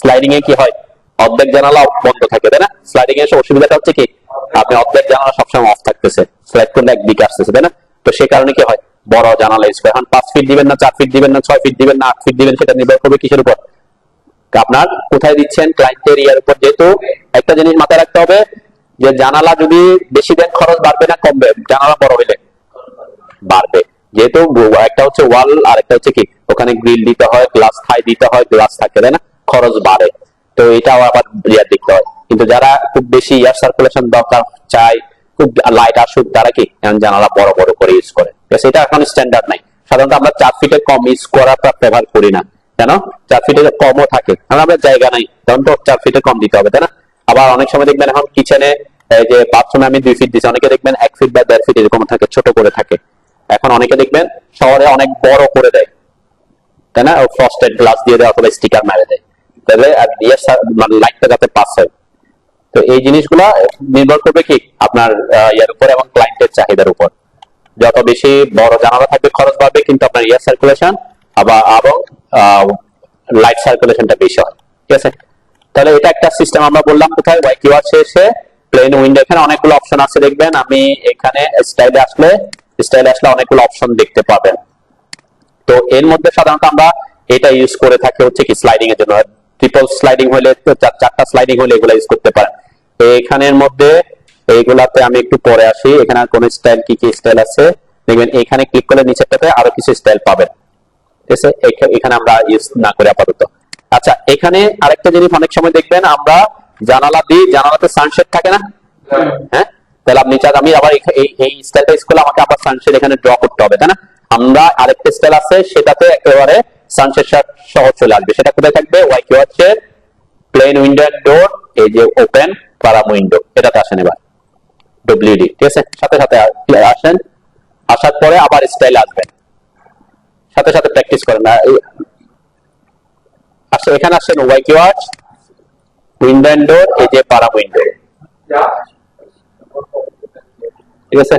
স্লাইডিং এ কি হয়, অর্ধেক জানালা বন্ধ থাকে, তাই না? স্লাইডিং এর অসুবিধাটা হচ্ছে কি, আপনি অর্ধেক জানালা সবসময় অফ থাকতেছে, স্লাইড করলে একদিকে আসতেছে, তাই না? তো সেই কারণে কি হয়, বড় জানালা ইউজ করে। এখন 5 ফিট দিবেন না, 4 ফিট দিবেন না, 6 ফিট দিবেন না, 8 ফিট দিবেন, সেটা নির্ভর করবে কিসের উপর? আপনার কোথায় দিচ্ছেন, ক্লায়েন্টের ইয়ার উপর। যেহেতু একটা জিনিস মাথায় রাখতে হবে যে জানালা যদি বেশি দেন খরচ বাড়বে না কমবে? জানালা বড় হইলে বাড়বে, যেহেতু একটা হচ্ছে ওয়াল আর একটা হচ্ছে কি ওখানে গ্রিল দিতে হয়, গ্লাস থাই দিতে হয়, গ্লাস থাকে, তাই না? খরচ বাড়ে, তো এটাও আবার ইয়ার দিতে হয়। কিন্তু যারা খুব বেশি এয়ার সার্কুলেশন দরকার চায়, খুব লাইট আসুক, তারা কি জানালা বড় বড় করে ইউজ করে। সেটা এখন স্ট্যান্ডার্ড নাই, সাধারণত আমরা 4 ফিটের কম ইউজ করাটা প্রেফার করি না, কেন? 4 ফিটের কমও থাকে, কারণ আমরা জায়গা নাই, তখন তো 4 ফিটের কম দিতে হবে, তাই না? আবার অনেক সময় দেখবেন এখন কিচেনে, এই যে বাথরুমে আমি 2 ফিট দিচ্ছি, অনেকে দেখবেন 1 ফিট বা 1.5 ফিট এরকম থাকে, ছোট করে থাকে। এখন অনেকে দেখবেন শহরে অনেক বড় করে দেয়, তাই না? ফ্রস্টেড গ্লাস দিয়ে দেয় অথবা স্টিকার মেরে দেয়, তাহলে লাইটটা যাতে পাস হয়। তো এই জিনিসগুলা নির্ভর করবে কি আপনার ইয়ার উপর এবং ক্লায়েন্টের চাহিদার উপর। যত বেশি বড় জানালা থাকবে খরচ বাড়বে, কিন্তু আপনার এয়ার সার্কুলেশন এবং লাইট সার্কুলেশনটা বেশি হয়। ঠিক আছে, তাহলে এটা একটা সিস্টেম আমরা বললাম। কোথায়? ওয়াইকিউআর শেষে প্লেন উইন্ডো, এখানে অনেকগুলো অপশন আছে দেখবেন। আমি এখানে স্টাইলে আসলে অনেকগুলো অপশন দেখতে পাবেন। তো এর মধ্যে সাধারণত আমরা এটা ইউজ করে থাকি হচ্ছে কি স্লাইডিং এর জন্য। ট্রিপল স্লাইডিং হলে, 4টা স্লাইডিং হলে এগুলো ইউজ করতে পারেন। এখানের মধ্যে এইগুলাতে আমি একটু পরে আসি, এখানে কোন স্টাইল কি কি স্টাইল আছে দেখবেন এখানে ক্লিক করলে নিচেরটাতে আরো কিছু স্টাইল পাবেন, ঠিক আছে? এখানে আমরা ইউজ না করে আপাতত। আচ্ছা, এখানে আরেকটা জিনিস অনেক সময় দেখবেন আমরা জানালা দিই, জানালাতে সানশেড থাকে না? হ্যাঁ, তাহলে আপনি চান আমি আবার এই স্টাইলটা ইউজ করলে আমাকে আবার সানশেড এখানে ড্র করতে হবে, তাই না? আমরা আরেকটা স্টাইল আছে, সেটাতে একেবারে সানশেড সহ চলে আসবে। সেটা কোথায় থাকবে? ওয়াই কিওয়ার্ডসের প্লেন উইন্ডো এন্ড ডোর, এই যে ওপেন প্যারাম উইন্ডো, এটাতে আসেন এবার ডব্লিউডি, ঠিক আছে? সাথে সাথে আসেন, আসার পরে আবার স্টাইল আসবেন, সাথে সাথে প্র্যাকটিস করেন না। আচ্ছা, এখানে আসেন Y keywords window and door, এই যে প্যারাম উইন্ডো, ঠিক আছে?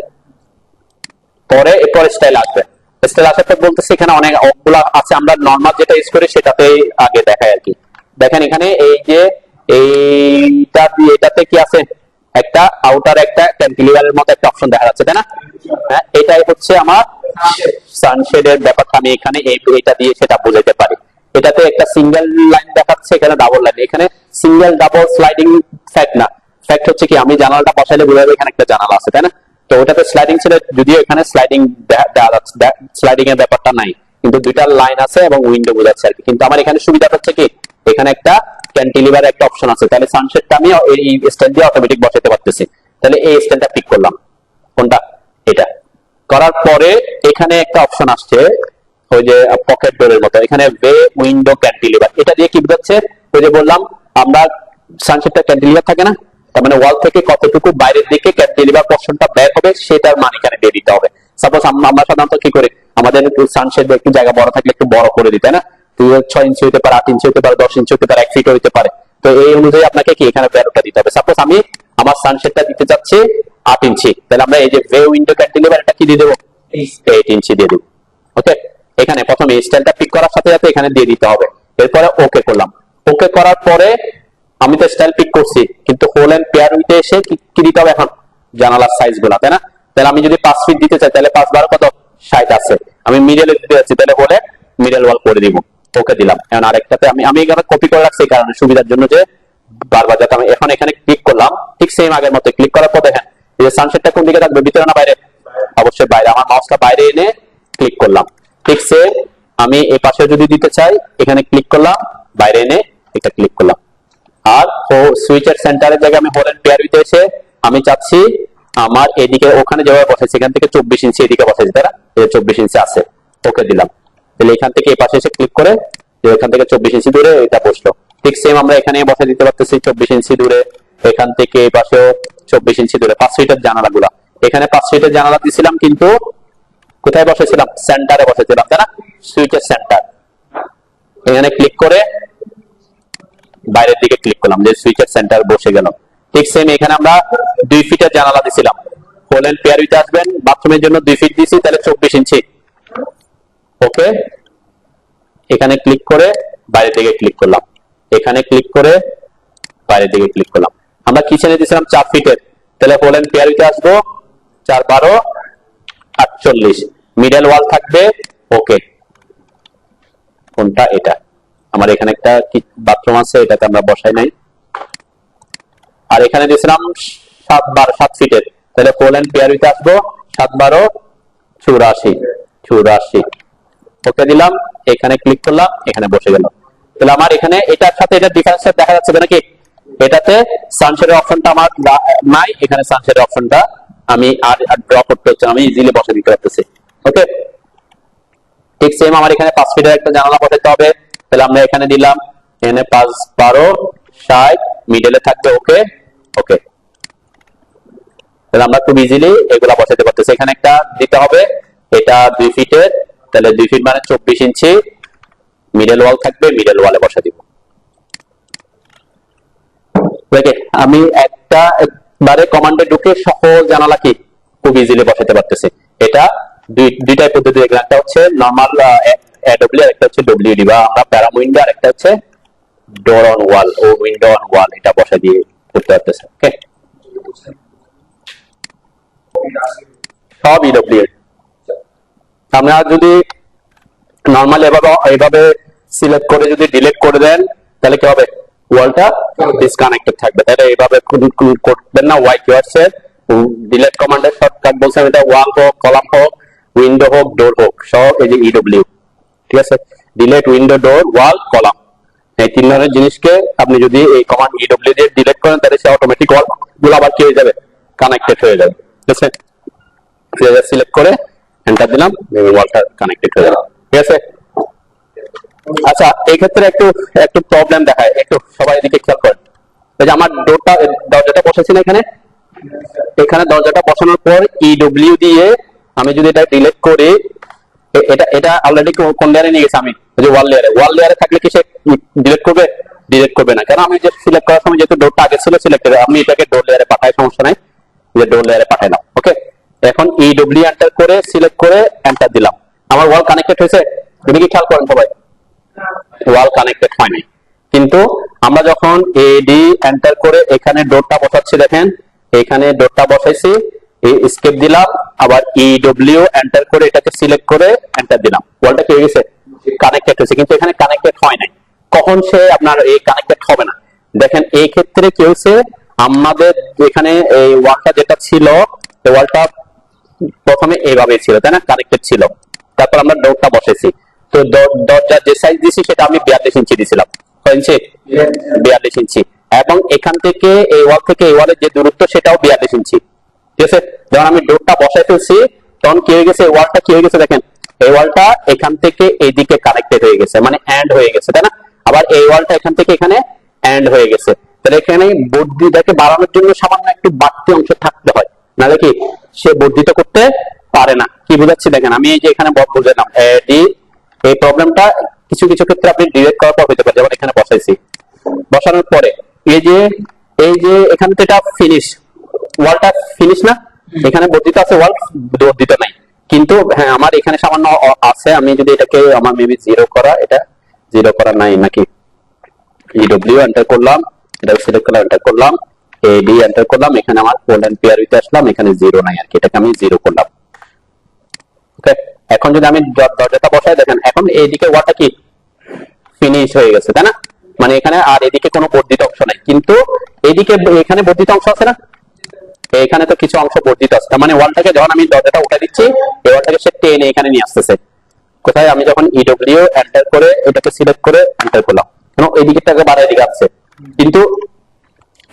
পরে এরপর স্টাইল আসবে। স্টাইল আসার পর বলতেছে এখানে অনেকগুলো আছে, আমরা নরমাল যেটা ইউজ করি সেটাতেই আগে দেখাই আর কি। দেখেন এখানে এই যে এইটা দিয়ে এটাতে কি আছে, একটা আউটার একটা ক্যান্টিলিভারের মতো একটা অপশন দেখা যাচ্ছে, তাই না? হ্যাঁ, এটাই হচ্ছে আমার সানশেডের ব্যাপারটা। আমি এখানে এটা দিয়ে সেটা বোঝাতে পারি। এটাতে একটা সিঙ্গেল লাইন দেখাচ্ছে, এখানে ডাবল লাইন। এখানে সিঙ্গেল ডাবল স্লাইডিং ফ্যাক্ট না, ফ্যাক্ট হচ্ছে কি আমি জানালাটা বসাইলে বোঝাবে এখানে একটা জানালা আছে, তাই না? তো ওটাতে স্লাইডিং ছিল, যদিও এখানে স্লাইডিং দেওয়া যাচ্ছে, স্লাইডিং এর ব্যাপারটা নাই, কিন্তু দুইটা লাইন আছে এবং উইন্ডো বোঝাচ্ছে আর কি। কিন্তু আমার এখানে সুবিধা হচ্ছে কি এখানে একটা ক্যান্টিলিভার একটা অপশন আছে, তাহলে সানশেডটা আমি এই স্ট্যান্ড দিয়ে অটোমেটিক বসাতে পারতেছি। তাহলে এই স্ট্যান্ডটা পিক করলাম, কোনটা? এটা করার পরে এখানে একটা অপশন আসছে ওই যে পকেট ডোরের মতো, এখানে ওয়ে উইন্ডো ক্যান্টিলিভার। এটা দিয়ে কি বোঝাচ্ছে? ওই যে বললাম আমরা সানশেডটা ক্যান্টিলিভার থাকে না, তার মানে ওয়াল থেকে কতটুকু বাইরের দিকে ক্যান্টিলিভার পোরশনটা বের হবে সেটার মান এখানে দিয়ে দিতে হবে। সাপোজ আমরা সাধারণত কি করি, আমাদের সানশেড একটু জায়গা বড় থাকলে একটু বড় করে দিই, তাই না? 6 ইঞ্চি হতে পারে, 8 ইঞ্চি হতে পারে, 10 ইঞ্চি হতে পারে, 1 ফিট হতে পারে। তো এই অনুযায়ী আপনাকে কি এখানে বেরোটা দিতে হবে। সাপোজ আমি আমার সানশেডটা দিতে যাচ্ছি 8 ইঞ্চি, তাহলে আমরা এই যে ওয়ে উইন্ডো ক্যান্টিলিভার এটা কি দিয়ে দেবো? 8 ইঞ্চি দিয়ে দেবো। ওকে, এখানে প্রথমে স্টাইলটা পিক করার সাথে সাথে এখানে দিয়ে দিতে হবে। এরপরে ওকে করলাম। ওকে করার পরে আমি তো স্টাইল পিক করছি, কিন্তু হোল এন্ড পেয়ার উইথে এসে কি দিতে হবে এখন? জানালার সাইজ গুলা, তাই না? তাহলে আমি যদি 5 ফিট দিতে চাই তাহলে 5 12 কত? 60 আছে। আমি মিডলে দিতে যাচ্ছি, তাহলে হোলে মিডল ওয়াল করে দিব। ওকে দিলাম। এখন আরেকটাতে আমি এখানে কপি করে রাখছি এই কারণে সুবিধার জন্য যে বারবার যাতে আমি এখন এখানে ক্লিক করলাম, ঠিক সেম আগের মতো ক্লিক করার পর দেখেন এই যে সানশেডটা কোন দিকে থাকবে, ভিতরে না বাইরে? অবশ্যই বাইরে। আমার মাউসটা বাইরে এনে ক্লিক করলাম, ঠিক সেম আমি এই পাশে যদি দিতে চাই এখানে ক্লিক করলাম, বাইরে এনে এটা ক্লিক করলাম। আর সুইচের সেন্টারের জায়গায় আমি হোল এন্ড পেয়ার উইথে এসে আমি চাচ্ছি আমার এদিকে ওখানে যেভাবে বসাইছি এখান থেকে 24 ইঞ্চি এদিকে বসাইছি, তাই না? এই 24 ইঞ্চি আছে, ওকে দিলাম। তাহলে এখান থেকে এই পাশে এসে ক্লিক করে এখান থেকে 24 ইঞ্চি দূরে এটা বসলো। ঠিক সেম আমরা এখানে বসাই দিতে পারতেছি 24 ইঞ্চি দূরে, এখান থেকে এই পাশেও 24 ইঞ্চি দূরে। 5 ফিটের জানালা গুলা, এখানে 5 ফিটের জানালা দিয়েছিলাম, কিন্তু কোথায় বসেছিলাম? সেন্টারে বসেছিলাম, তাই না? সুইচের সেন্টার। এখানে ক্লিক করে বাইরের দিকে ক্লিক করলাম, যে সুইচের সেন্টার বসে গেল। ঠিক সেম এখানে আমরা 2 ফিটের জানালা দিছিলাম, হোল এন্ড পেয়ার উইথে আসবেন, বাথরুমের জন্য 2 ফিট দিয়েছি, তাহলে 24 ইঞ্চি। ওকে, এখানে ক্লিক করে বাইরের দিকে ক্লিক করলাম, এখানে ক্লিক করে বাইরের দিকে ক্লিক করলাম। আমরা কিচেনে দিয়েছিলাম 4 ফিটের, তাহলে হোল এন্ড পেয়ার উইথে আসবো 4 12 48, মিডল ওয়াল থাকবে। ওকে, কোনটা? এটা। আমার এখানে একটা বাথরুম আছে, এটাতে আমরা বসাই নাই। আর এখানে দিয়েছিলাম 7 12 7 ফিটের, তাহলে হোল এন্ড পেয়ার উইথে আসবো 7 12 84। ওকে দিলাম, এখানে ক্লিক করলাম, এখানে বসে গেল। তাহলে আমার এখানে এটার সাথে এটা ডিফারেন্স দেখা যাচ্ছে নাকি? এটাতে সানশেডের অপশনটা আমার নাই, এখানে সানশেডের অপশনটা আমি আর ড্র করতে হচ্ছে, আমি ইজিলি বসে দিতে পারতেছি। ওকে, ঠিক সেম আমার এখানে 5 ফিটের একটা জানালা বসাতে হবে, তাহলে আমরা এখানে দিলাম, এখানে 5 12 60, মিডলে থাকবে। ওকে, ওকে, তাহলে আমরা খুব ইজিলি এগুলা বসাতে পারতেছি। এখানে একটা দিতে হবে, এটা 2 ফিটের, তাহলে 2 ফিট মানে 24 ইঞ্চি, মিডল ওয়াল থাকবে, মিডল ওয়ালে বসা দিব। ওকে, আমি একবারে কমান্ডে ঢুকে সকল জানালা কি খুব ইজিলি বসাতে পারতেছি। এটা দুইটাই পদ্ধতি দেখলাম, একটা হচ্ছে নরমাল এডব্লিউ, আর একটা হচ্ছে ডব্লিউডি বা আমরা প্যারাম উইন্ডো, আর একটা হচ্ছে ডোর অন ওয়াল ও উইন্ডো অন ওয়াল, এটা বসা দিয়ে করতে পারতেছে। ওকে, সব ইডব্লিউ। আমরা যদি নরমাল এভাবে সিলেক্ট করে যদি ডিলিট করে দেন তাহলে কি হবে? ওয়ালটা ডিসকানেক্টেড থাকবে। তাহলে এইভাবে করবেন না। ওয়াই কিওয়ার্ডস এর ডিলিট কমান্ডের শর্টকাট বলছেন, এটা ওয়াল হোক, কলাম হোক, উইন্ডো হোক ডোর হোক সব এই যে ইডব্লিউ, ঠিক আছে। ডিলেট উইন্ডো ডোর ওয়াল কলাম, এই তিন ধরনের জিনিসকে আপনি যদি এই কমান্ড ইডব্লিউ দিয়ে ডিলিট করেন তাহলে সে অটোমেটিক ওয়াল গুলো আবার কি হয়ে যাবে, কানেক্টেড হয়ে যাবে, ঠিক আছে। সিলেক্ট করে এন্টার দিলাম, ওয়ালটা কানেক্টেড হয়ে যাবে, ঠিক আছে। আচ্ছা, এই ক্ষেত্রে একটু একটু প্রবলেম দেখায়, একটু সবাই এদিকে খেয়াল করেন। এই যে আমার দরজাটা বসেছি না এখানে, এখানে দরজাটা বসানোর পর ইডব্লিউ দিয়ে আমি যদি এটা ডিলিট করি, এটা এটা অলরেডি কোন লেয়ারে নিয়ে গেছে, আমি যে ওয়াল লেয়ারে থাকলে কি সে ডিলিট করবে? ডিলিট করবে না, কারণ আমি যে সিলেক্ট করার সময় যেহেতু ডোরটা আগে ছিল সিলেক্টেড, আমি এটাকে ডোর লেয়ারে পাঠাই, সমস্যা নাই, যে ডোর লেয়ারে পাঠাইলাম। ওকে, এখন ইডব্লিউ এন্টার করে সিলেক্ট করে এন্টার দিলাম, আমার ওয়াল কানেক্টেড হয়েছে। তুমি কি খেয়াল করেন সবাই? ওয়াল কানেক্টেড হয়নি, কিন্তু আমরা যখন এডি এন্টার করে এখানে ডোরটা বসাচ্ছি, দেখেন এখানে ডোরটা বসাইছি, স্কেপ দিলাম, আবার ইডব্লিউ এন্টার করে এটাকে সিলেক্ট করে এন্টার দিলাম, ওয়ালটা কি হয়ে গেছে? কানেক্টেড হয়েছে। কিন্তু এখানে কানেক্টেড হয় নাই, কখন সে আপনার এই কানেক্টেড হবে না? দেখেন এই ক্ষেত্রে কি হয়েছে, আমাদের এখানে এই ওয়ালটা যেটা ছিল, এই ওয়ালটা প্রথমে এইভাবে ছিল, তাই না, কানেক্টেড ছিল, তারপর আমরা ডোরটা বসেছি, তো দরজার যে সাইজ দিছি সেটা আমি 42 ইঞ্চি দিয়েছিলাম, কয় ইঞ্চি? 42 ইঞ্চি। এবং এখান থেকে এই ওয়াল থেকে এই ওয়ালের যে দূরত্ব সেটাও 42 ইঞ্চি, ঠিক আছে। যখন আমি ডোরটা বসাই ফেলছি তখন কি হয়ে গেছে, এই ওয়ালটা কি হয়ে গেছে, দেখেন এই ওয়ালটা এখান থেকে এইদিকে কানেক্টেড হয়ে গেছে, মানে এন্ড হয়ে গেছে, তাই না। আবার এই ওয়ালটা এখান থেকে এখানে এন্ড হয়ে গেছে, তাহলে এখানে বর্ধিতাকে বাড়ানোর জন্য সামান্য একটু বাড়তি অংশ থাকতে হয়, নাহলে কি সে বর্ধিত করতে পারে না। কি বুঝাচ্ছি দেখেন, আমি এই যে এখানে বুঝালাম এই প্রবলেমটা কিছু কিছু ক্ষেত্রে আপনি ডিরেক্ট করার পর হতে পারে, যেমন এখানে বসাইছি, বসানোর পরে এই যে এখানে তো এটা ফিনিশ, ওয়ালটা ফিনিশ না, এখানে বর্ধিত আছে, ওয়াল বর্ধিত নাই, কিন্তু হ্যাঁ আমার এখানে সামান্য আছে। আমি যদি এটাকে আমার মেবি জিরো করা, এটা জিরো করা নাই নাকি, ইডব্লিউ এন্টার করলাম, এটা সিলেক্ট করলাম, এন্টার করলাম, এডি এন্টার করলাম, এখানে আমার কোড এন্ড পেয়ার হইতে আসলাম, এখানে জিরো নাই আর কি, এটাকে আমি জিরো করলাম। ওকে, এখন যদি আমি দরজাটা বসাই, দেখেন এখন এইদিকে ওয়ালটা কি ফিনিশ হয়ে গেছে, তাই না, মানে এখানে আর এদিকে কোনো বর্ধিত অংশ নাই, কিন্তু এদিকে এখানে বর্ধিত অংশ আছে না, এখানে তো কিছু অংশ বর্ধিত আছে, তার মানে ওয়ালটাকে যখন আমি দরজাটা উঠে দিচ্ছি, এই ওয়ালটাকে সে টেনে এখানে নিয়ে আসতেছে। কোথায়? আমি যখন ইডব্লিউ এন্টার করে এটাকে সিলেক্ট করে এন্টার করলাম, কারণ এই দিকটাকে বাড়ায় দিকে আসছে, কিন্তু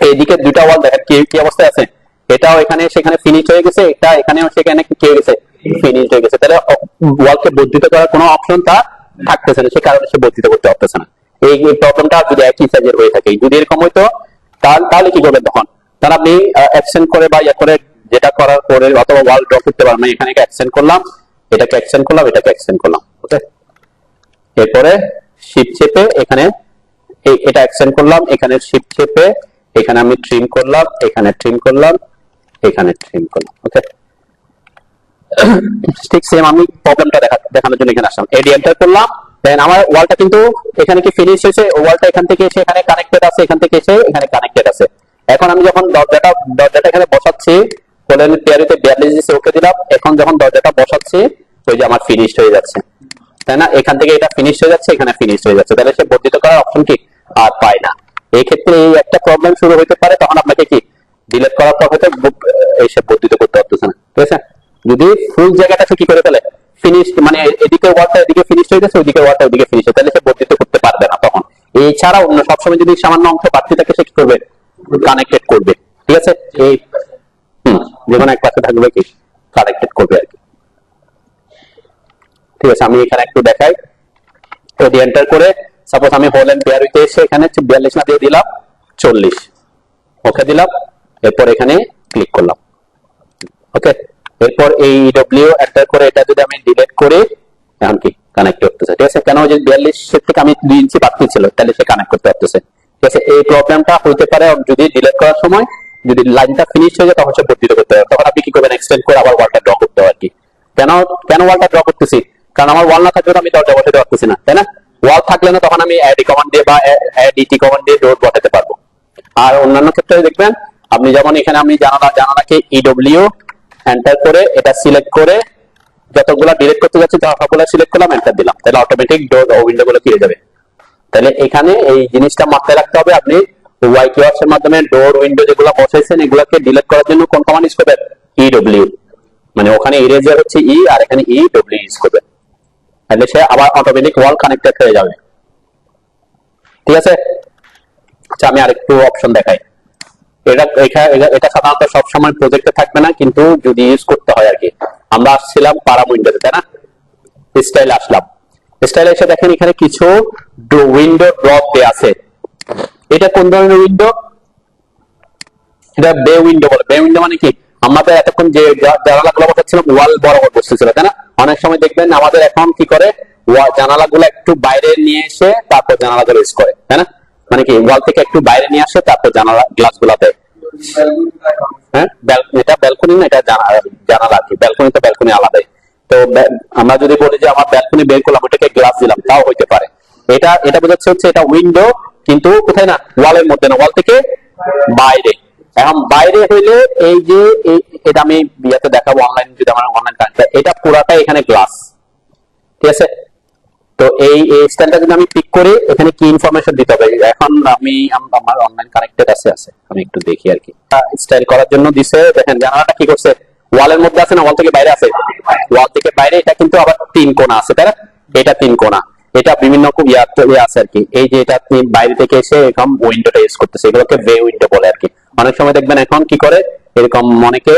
এইদিকে দুইটা ওয়াল দেখেন কি অবস্থায় আছে, এটাও এখানে সেখানে ফিনিশ হয়ে গেছে, এটা এখানেও সেখানে কি হয়ে গেছে, ফিনিশ হয়ে গেছে। তাহলে ওয়ালকে বর্ধিত করার কোনো অপশন তা থাকতেছে না, সে কারণে সে বর্ধিত করতে পারতেছে না। এই প্রবলেমটা যদি একই সাইজের হয়ে থাকে, যদি এরকম হইতো তাহলে কি করবেন তখন? তাহলে আপনি এক্সটেন্ড করে বা ইয়া করে যেটা করার পরে, অথবা ওয়াল ড্র করতে পারেন, এখানে এক্সটেন্ড করলাম, এটাকে এক্সটেন্ড করলাম, এটাকে এক্সটেন্ড করলাম, ওকে। এরপরে শিফট চেপে এখানে এটা এক্সটেন্ড করলাম, এখানে শিফট চেপে এখানে আমি ট্রিম করলাম, এখানে ট্রিম করলাম, এখানে ট্রিম করলাম, ওকে। ঠিক সেম আমি প্রবলেমটা দেখানোর জন্য এখানে আসলাম, এডি এন্টার করলাম, দেন আমার ওয়ালটা কিন্তু এখানে কি ফিনিশ হয়েছে, ওয়ালটা এখান থেকে এসে এখানে কানেক্টেড আছে, এখান থেকে এসে এখানে কানেক্টেড আছে। এখন আমি যখন দরজাটা এখানে বসাচ্ছি, কোলেন পেয়ারিতে 42 দিয়েছি, ওকে দিলাম, এখন যখন দরজাটা বসাচ্ছি ওই যে আমার ফিনিশ হয়ে যাচ্ছে, তাই না, এখান থেকে এটা ফিনিশ হয়ে যাচ্ছে, এখানে ফিনিশ হয়ে যাচ্ছে, তাহলে সে বর্ধিত করার অপশন কি আর পায় না। এই ক্ষেত্রে এই একটা প্রবলেম শুরু হতে পারে, তখন আপনাকে কি ডিলিট করার পর হয়তো এসে বর্ধিত করতে পারতেছে না, ঠিক আছে। যদি ফুল জায়গাটাকে কি করে ফেলে, ফিনিশ, মানে এদিকে ওয়ালটা এদিকে ফিনিশ হয়ে গেছে, ওইদিকে ওয়ালটা ওইদিকে ফিনিশ হয়ে, তাহলে সে বর্ধিত করতে পারবে না তখন। এছাড়া অন্য সবসময় যদি সামান্য অংশ বাড়তি থাকে, সে কি করবে, কানেক্টেড করবে, ঠিক আছে। এই যেমন এক পাশে থাকবে কি কানেক্টেড করবে আর কি, ঠিক আছে। আমি এখানে একটু দেখাই, এডি এন্টার করে সাপোজ আমি হোল এন্ড পেয়ার হইতে এসে এখানে 42 না দিয়ে দিলাম 40, ওকে দিলাম, এরপর এখানে ক্লিক করলাম, ওকে। এরপর এই ডব্লিউ এন্টার করে এটা যদি আমি ডিলিট করি, এখন কি কানেক্ট করতেছে, ঠিক আছে। কেন? যে 42 থেকে আমি 2 ইঞ্চি বাড়তি ছিল, তাহলে সে কানেক্ট করতে পারতেছে, ঠিক আছে। এই প্রবলেমটা হইতে পারে যদি ডিলিট করার সময় যদি লাইনটা ফিনিশ হয়ে যায়, তখন সে বর্ধিত করতে হবে, তখন আপনি কি করবেন, এক্সটেন্ড করে আবার ওয়ালটা ড্র করতে হবে আর কি। কেন ওয়ালটা ড্র করতেছি? কারণ আমার ওয়াল না থাকলে আমি দরজা বসাতে পারতেছি না, তাই না। ওয়াল থাকলে না, তখন আমি অ্যাড কমান্ড দিয়ে বা অ্যাড ইটি কমান্ড দিয়ে ডোর বসাতে পারবো। আর অন্যান্য ক্ষেত্রে দেখবেন আপনি যেমন এখানে আমি জানালাকে ইডব্লিউ এন্টার করে এটা সিলেক্ট করে যতগুলা ডিলিট করতে যাচ্ছি সবগুলা সিলেক্ট করলাম, এন্টার দিলাম, তাহলে অটোমেটিক ডোর উইন্ডো গুলো খুলে যাবে। তাহলে এখানে এই জিনিসটা মাথায় রাখতে হবে, আপনি ওয়াই কিওয়ার্ডস এর মাধ্যমে ডোর উইন্ডো যেগুলো বসাইছেন এগুলোকে ডিলিট করার জন্য কোন কমান্ড ইউজ করবেন, ইডব্লিউ, মানে ওখানে ইরেজার হচ্ছে ই আর এখানে ই ডব্লিউ ইউজ করবে, তাহলে সে আবার অটোমেটিক ওয়াল কানেক্টেড হয়ে যাবে। ঠিক আছে, আচ্ছা আমি আরেকটু অপশন দেখাই। এটা সাধারণত সবসময় প্রজেক্টে থাকবে না, কিন্তু যদি ইউজ করতে হয় আর কি। আমরা আসছিলাম পারাম উইন্ডোতে, তাই না? স্টাইল আসলাম, স্টাইলে এসে দেখেন এখানে কিছু উইন্ডো ড্রপ দেয়া আছে। এটা কোন ধরনের উইন্ডো? এটা বে উইন্ডো বলে। বে উইন্ডো মানে কি, আমাদের এতক্ষণ যে জানালাগুলো বসাচ্ছিলাম ওয়াল বরাবর বসতেছিল, তাই না? অনেক সময় দেখবেন আমাদের এখন কি করে, জানালাগুলো একটু বাইরে নিয়ে এসে তারপর জানালাগুলো ইউজ করে, তাই না? মানে কি ওয়াল থেকে একটু বাইরে নিয়ে আসে তারপর জানালা গ্লাস গুলা দেয়। হ্যাঁ, এটা ব্যালকনি না, এটা জানালা আর কি। ব্যালকনি তো ব্যালকনি আলাদাই। তো আমরা যদি বলি যে আমার ব্যালকনি বের করলাম, ওটাকে গ্লাস দিলাম, তাও হইতে পারে। এটা এটা বোঝাচ্ছে হচ্ছে এটা উইন্ডো, কিন্তু কোথায় না, ওয়ালের মধ্যে না, ওয়াল থেকে বাইরে। এখন বাইরে হইলে এই যে এটা আমি বিয়াতে দেখাবো অনলাইন, যদি আমার অনলাইন কানেক্ট, এটা পুরাটাই এখানে গ্লাস। ঠিক আছে, তো এই স্ট্যান্ডটা যদি আমি পিক করি, এখানে কি ইনফরমেশন দিতে হবে? এখন আমি আমার অনলাইন কানেক্টেড আছে, আমি একটু দেখি আর কি। স্টাইল করার জন্য দিছে, দেখেন জানালাটা কি করছে, ওয়ালের মধ্যে আছে না, ওয়াল থেকে বাইরে আছে। ওয়াল থেকে বাইরে, এটা কিন্তু আবার তিন কোণা আছে, তাই না? এটা তিন কোণা, এটা বিভিন্ন ইয়ে আছে আর কি। এই যে এটা বাইরে থেকে এসে এরকম উইন্ডোটা ইউজ করতেছে, এগুলোকে বে উইন্ডো বলে আর কি। অনেক সময় দেখবেন এখন কি করে, এরকম অনেকে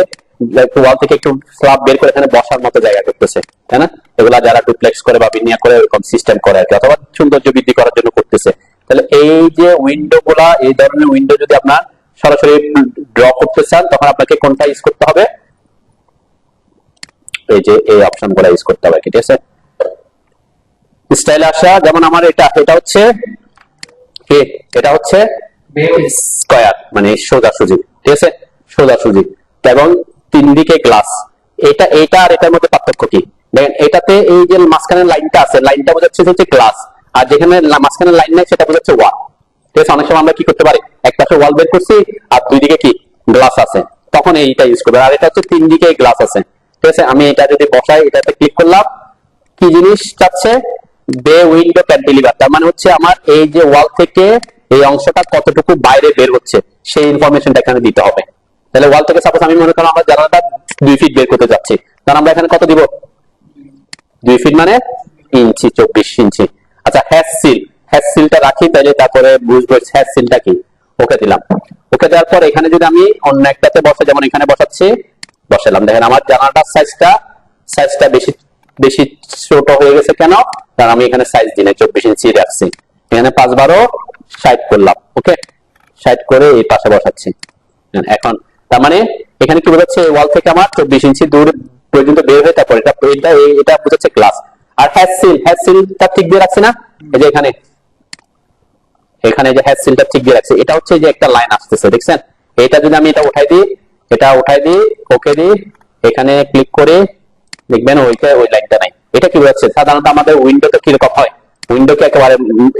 ওয়াল থেকে একটু স্ল্যাব বের করে এখানে বসার মতো জায়গা করতেছে, তাই না? এগুলা যারা ডুপ্লেক্স করে বা বিনিয়া করে এরকম সিস্টেম করে আর কি, অথবা সৌন্দর্য বৃদ্ধি করার জন্য করতেছে। তাহলে এই যে উইন্ডো গুলা, এই ধরনের উইন্ডো যদি আপনার সরাসরি ড্র করতে চান, তখন আপনাকে কোনটা ইউজ করতে হবে? এই যে এই অপশন গুলা ইউজ করতে হবে, ঠিক আছে? স্টাইল আসা, যেমন আমার এটা হচ্ছে কি, এটা হচ্ছে স্কয়ার, মানে সোজাসুজি, ঠিক আছে? সোজাসুজি এবং তিন দিকে গ্লাস। এটা আর এটার মধ্যে পার্থক্য কি দেখেন, এটাতে এই যে মাঝখানের লাইনটা আছে, লাইনটা বোঝাচ্ছে হচ্ছে গ্লাস, আর যেখানে মাঝখানের লাইন নাই সেটা বোঝাচ্ছে ওয়াল। ঠিক আছে, অনেক সময় আমরা কি করতে পারি, এক পাশে ওয়াল বের করছি আর দুই দিকে কি গ্লাস আছে, তখন এইটা ইউজ করবে। আর এটা হচ্ছে তিন দিকে গ্লাস আছে। ঠিক আছে, আমি এটা যদি বসাই, এটাতে ক্লিক করলাম, কি জিনিস চাচ্ছে, বে উইন্ডো ক্যান্টিলিভার। তার মানে হচ্ছে আমার এই যে ওয়াল থেকে এই অংশটা কতটুকু বাইরে বের হচ্ছে সেই ইনফরমেশনটা এখানে দিতে হবে। তাহলে ওয়াল থেকে সাপোজ আমি মনে করি আমার জানালাটা 2 ফিট বের করতে যাচ্ছি, তাহলে আমরা এখানে কত দিব? 2 ফিট মানে ইঞ্চি, 24 ইঞ্চি। আচ্ছা, হ্যাশ সিলটা রাখি, তাহলে তারপরে বুঝবো হ্যাশ সিলটা কি। ওকে দিলাম। ওকে দেওয়ার পর এখানে যদি আমি অন্য একটাতে বসে, যেমন এখানে বসাচ্ছি, বসালাম, দেখেন আমার জানালাটার সাইজটা বেশি বেশি ছোট হয়ে গেছে। কেন? কারণ আমি এখানে সাইজ দিই না, 24 ইঞ্চি রাখছি। এখানে 5-12 60 করলাম। ওকে, 60 করে এই পাশে বসাচ্ছি। এখন তার মানে এখানে কি বোঝাচ্ছে, ওয়াল থেকে আমার 24 ইঞ্চি দূর পর্যন্ত বের হয়ে, তারপর এটা বোঝাচ্ছে গ্লাস। আর হ্যাশ সিলটা ঠিক দিয়ে রাখছি না, এই যে এখানে যে হ্যাশ সিলটা ঠিক দিয়ে রাখছি, এটা হচ্ছে যে একটা লাইন আসতেছে, দেখছেন? এটা যদি আমি এটা উঠাই দিই, ওকে দিই, এখানে ক্লিক করে দেখবেন ওই লাইনটা নাই। এটা কি বোঝাচ্ছে? সাধারণত আমাদের উইন্ডোতে কিরকম হয়, উইন্ডো কি একেবারে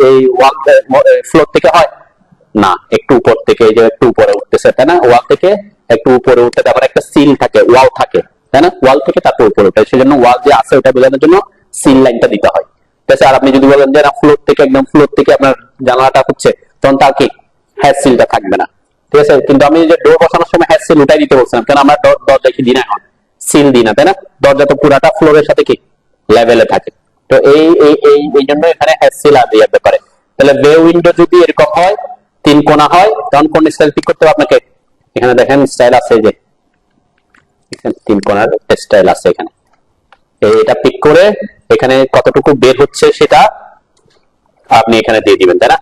এই ওয়াল ফ্লোর থেকে হয় না, একটু উপর থেকে, এই যে একটু উপরে উঠতেছে, তাই না? ওয়াল থেকে একটু উপরে উঠতে, তারপর একটা সিল থাকে, ওয়াল থাকে, তাই না? ওয়াল থেকে তারপর উপরে উঠে, সেজন্য ওয়াল যে আছে ওটা বোঝানোর জন্য সিল লাইনটা দিতে হয়। ঠিক আছে, আর আপনি যদি বলেন যে না ফ্লোর থেকে, একদম ফ্লোর থেকে আপনার জানালাটা হচ্ছে, তখন তার কি হ্যাশ সিলটা থাকবে না। ঠিক আছে, কিন্তু আমি যে ডোর বসানোর সময় হ্যাশ সিল উঠাই দিতে বলছিলাম, কারণ আমরা দরজা কি দিই না, এখন সিল দিই না, তাই না? দরজা তো পুরাটা ফ্লোরের সাথে কি লেভেলে থাকে। তো এই জন্য এখানে হ্যাশ সিল আর দিয়ে পারে। তাহলে বে উইন্ডো যদি এরকম হয়, তিন কোণা হয়, তখন কোন স্টাইল পিক করতে হবে আপনাকে? এখানে দেখেন স্টাইল আছে, যে তিন কোণার স্টাইল আছে এখানে। এটা পিক করে এখানে কতটুকু বের হচ্ছে সেটা আপনি এখানে দিয়ে দিবেন, তাই না?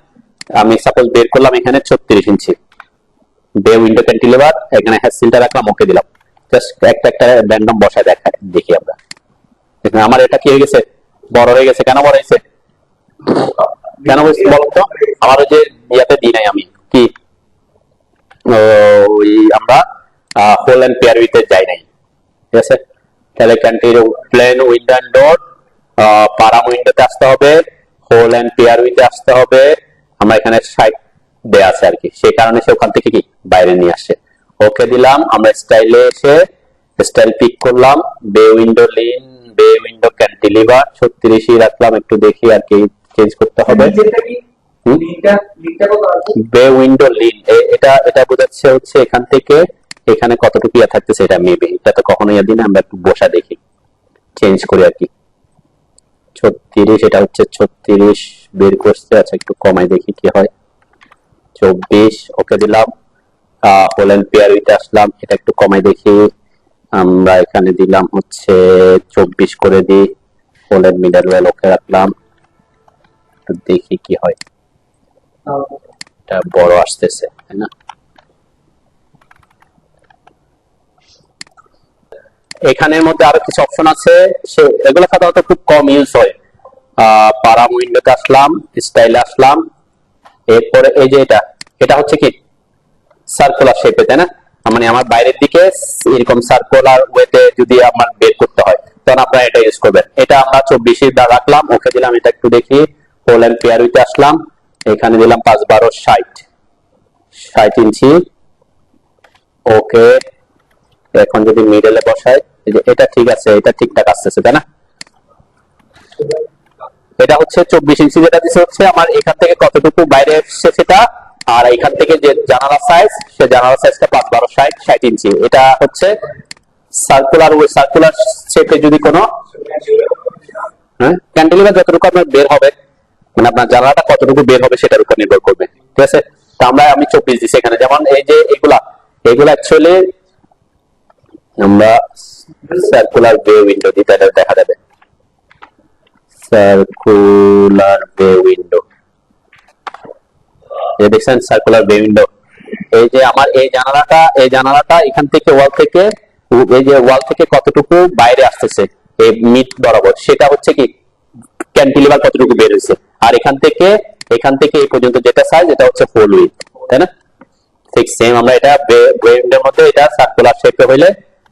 আমি সাপোজ বের করলাম এখানে 36 ইঞ্চি, বে উইন্ডো ক্যান্টিলিভার, এখানে হ্যাশ সিলটা রাখলাম, ওকে দিলাম। জাস্ট একটা র্যান্ডম বসায় দেখি আমরা। আমার এটা কি হয়ে গেছে, বড় হয়ে গেছে। কেন বড় হয়েছে, কেন বলতো? আমার ওই যে ইয়াতে দিই নাই, আমি কি ওই আমরা হোল এন্ড পেয়ার উইথে যাই নাই। ঠিক আছে, তাহলে continue plane window and door, পারাম উইন্ডোতে আসতে হবে, হোল এন্ড পেয়ার উইথে আসতে হবে। আমরা এখানে 60 দেয়া আছে আর কি, সেই কারণে সে ওখান থেকে কি বাইরে নিয়ে আসছে। ওকে দিলাম। আমরা স্টাইলে এসে স্টাইল পিক করলাম, বে উইন্ডো লিন, বে উইন্ডো ক্যান্টিলিভার 36 রাখলাম, একটু দেখি আর কি চেঞ্জ করতে হবে। বে উইন্ডো লিন, এটা বোঝাচ্ছে হচ্ছে এখান থেকে এখানে কতটুকু ইয়া থাকতেছে এটা মেবি, এটা তো কখনো ইয়া দিই না, আমরা একটু বসা দেখি, চেঞ্জ করি আর কি। 36, এটা হচ্ছে 36 বের করছে। আচ্ছা একটু কমাই দেখি কি হয়। 24, ওকে দিলাম। হোলেন পেয়ার উইথে আসলাম, এটা একটু কমাই দেখি। আমরা এখানে দিলাম হচ্ছে 24 করে দিই। হোলেন মিডল ওয়েল ওকে রাখলাম, দেখি কি হয়। এটা বড় আসতেছে তাই না? এখানের মধ্যে আরো কিছু অপশন আছে, এগুলো সাধারণত খুব কম ইউজ হয়। পারাম উইন্ডোতে আসলাম, স্টাইলে আসলাম, এরপরে এই যে এটা, এটা হচ্ছে কি সার্কুলার শেপে তাই না? মানে আমার বাইরের দিকে এরকম সার্কুলার ওয়েতে যদি আমার বের করতে হয় তখন আপনারা এটা ইউজ করবেন। এটা আমরা 24 রাখলাম, ওকে দিলাম। এটা একটু দেখি, হোল এন্ড পেয়ার উইথে আসলাম, এখানে দিলাম 5 12 60 ইঞ্চি, ওকে। এখন যদি মিডলে বসাই, এটা ঠিক আছে, এটা ঠিকঠাক আসতেছে তাই না? এটা হচ্ছে 24 ইঞ্চি, যেটা দিচ্ছে হচ্ছে আমার এখান থেকে কতটুকু বাইরে এসছে সেটা, আর এখান থেকে যে জানালা সাইজ, সে জানালা সাইজটা 5 12 60 ইঞ্চি। এটা হচ্ছে সার্কুলার শেপে যদি কোনো ক্যান্টিলিভার যতটুকু আপনার বের হবে, মানে আপনার জানালাটা কতটুকু বের হবে সেটার উপর নির্ভর করবে, ঠিক আছে? তো আমি 24 দিচ্ছি এখানে। যেমন এই যে এগুলা অ্যাকচুয়ালি আমরা সার্কুলার বে উইন্ডো দিতে দেখা যাবে। সার্কুলার বে উইন্ডো, এই দেখছেন সার্কুলার বে উইন্ডো। এই যে আমার এই জানালাটা এখান থেকে ওয়াল থেকে, এই যে ওয়াল থেকে কতটুকু বাইরে আসতেছে এই মিড বরাবর, সেটা হচ্ছে কি ক্যান্টিলিভার কতটুকু বের হয়েছে। আর এখান থেকে এই পর্যন্ত যেটা সাইজ, এটা হচ্ছে ফুল উইথ, তাই না? ঠিক সেম আমরা এটা উইন্ডোর মধ্যে এটা সার্কুলার শেপে হইলে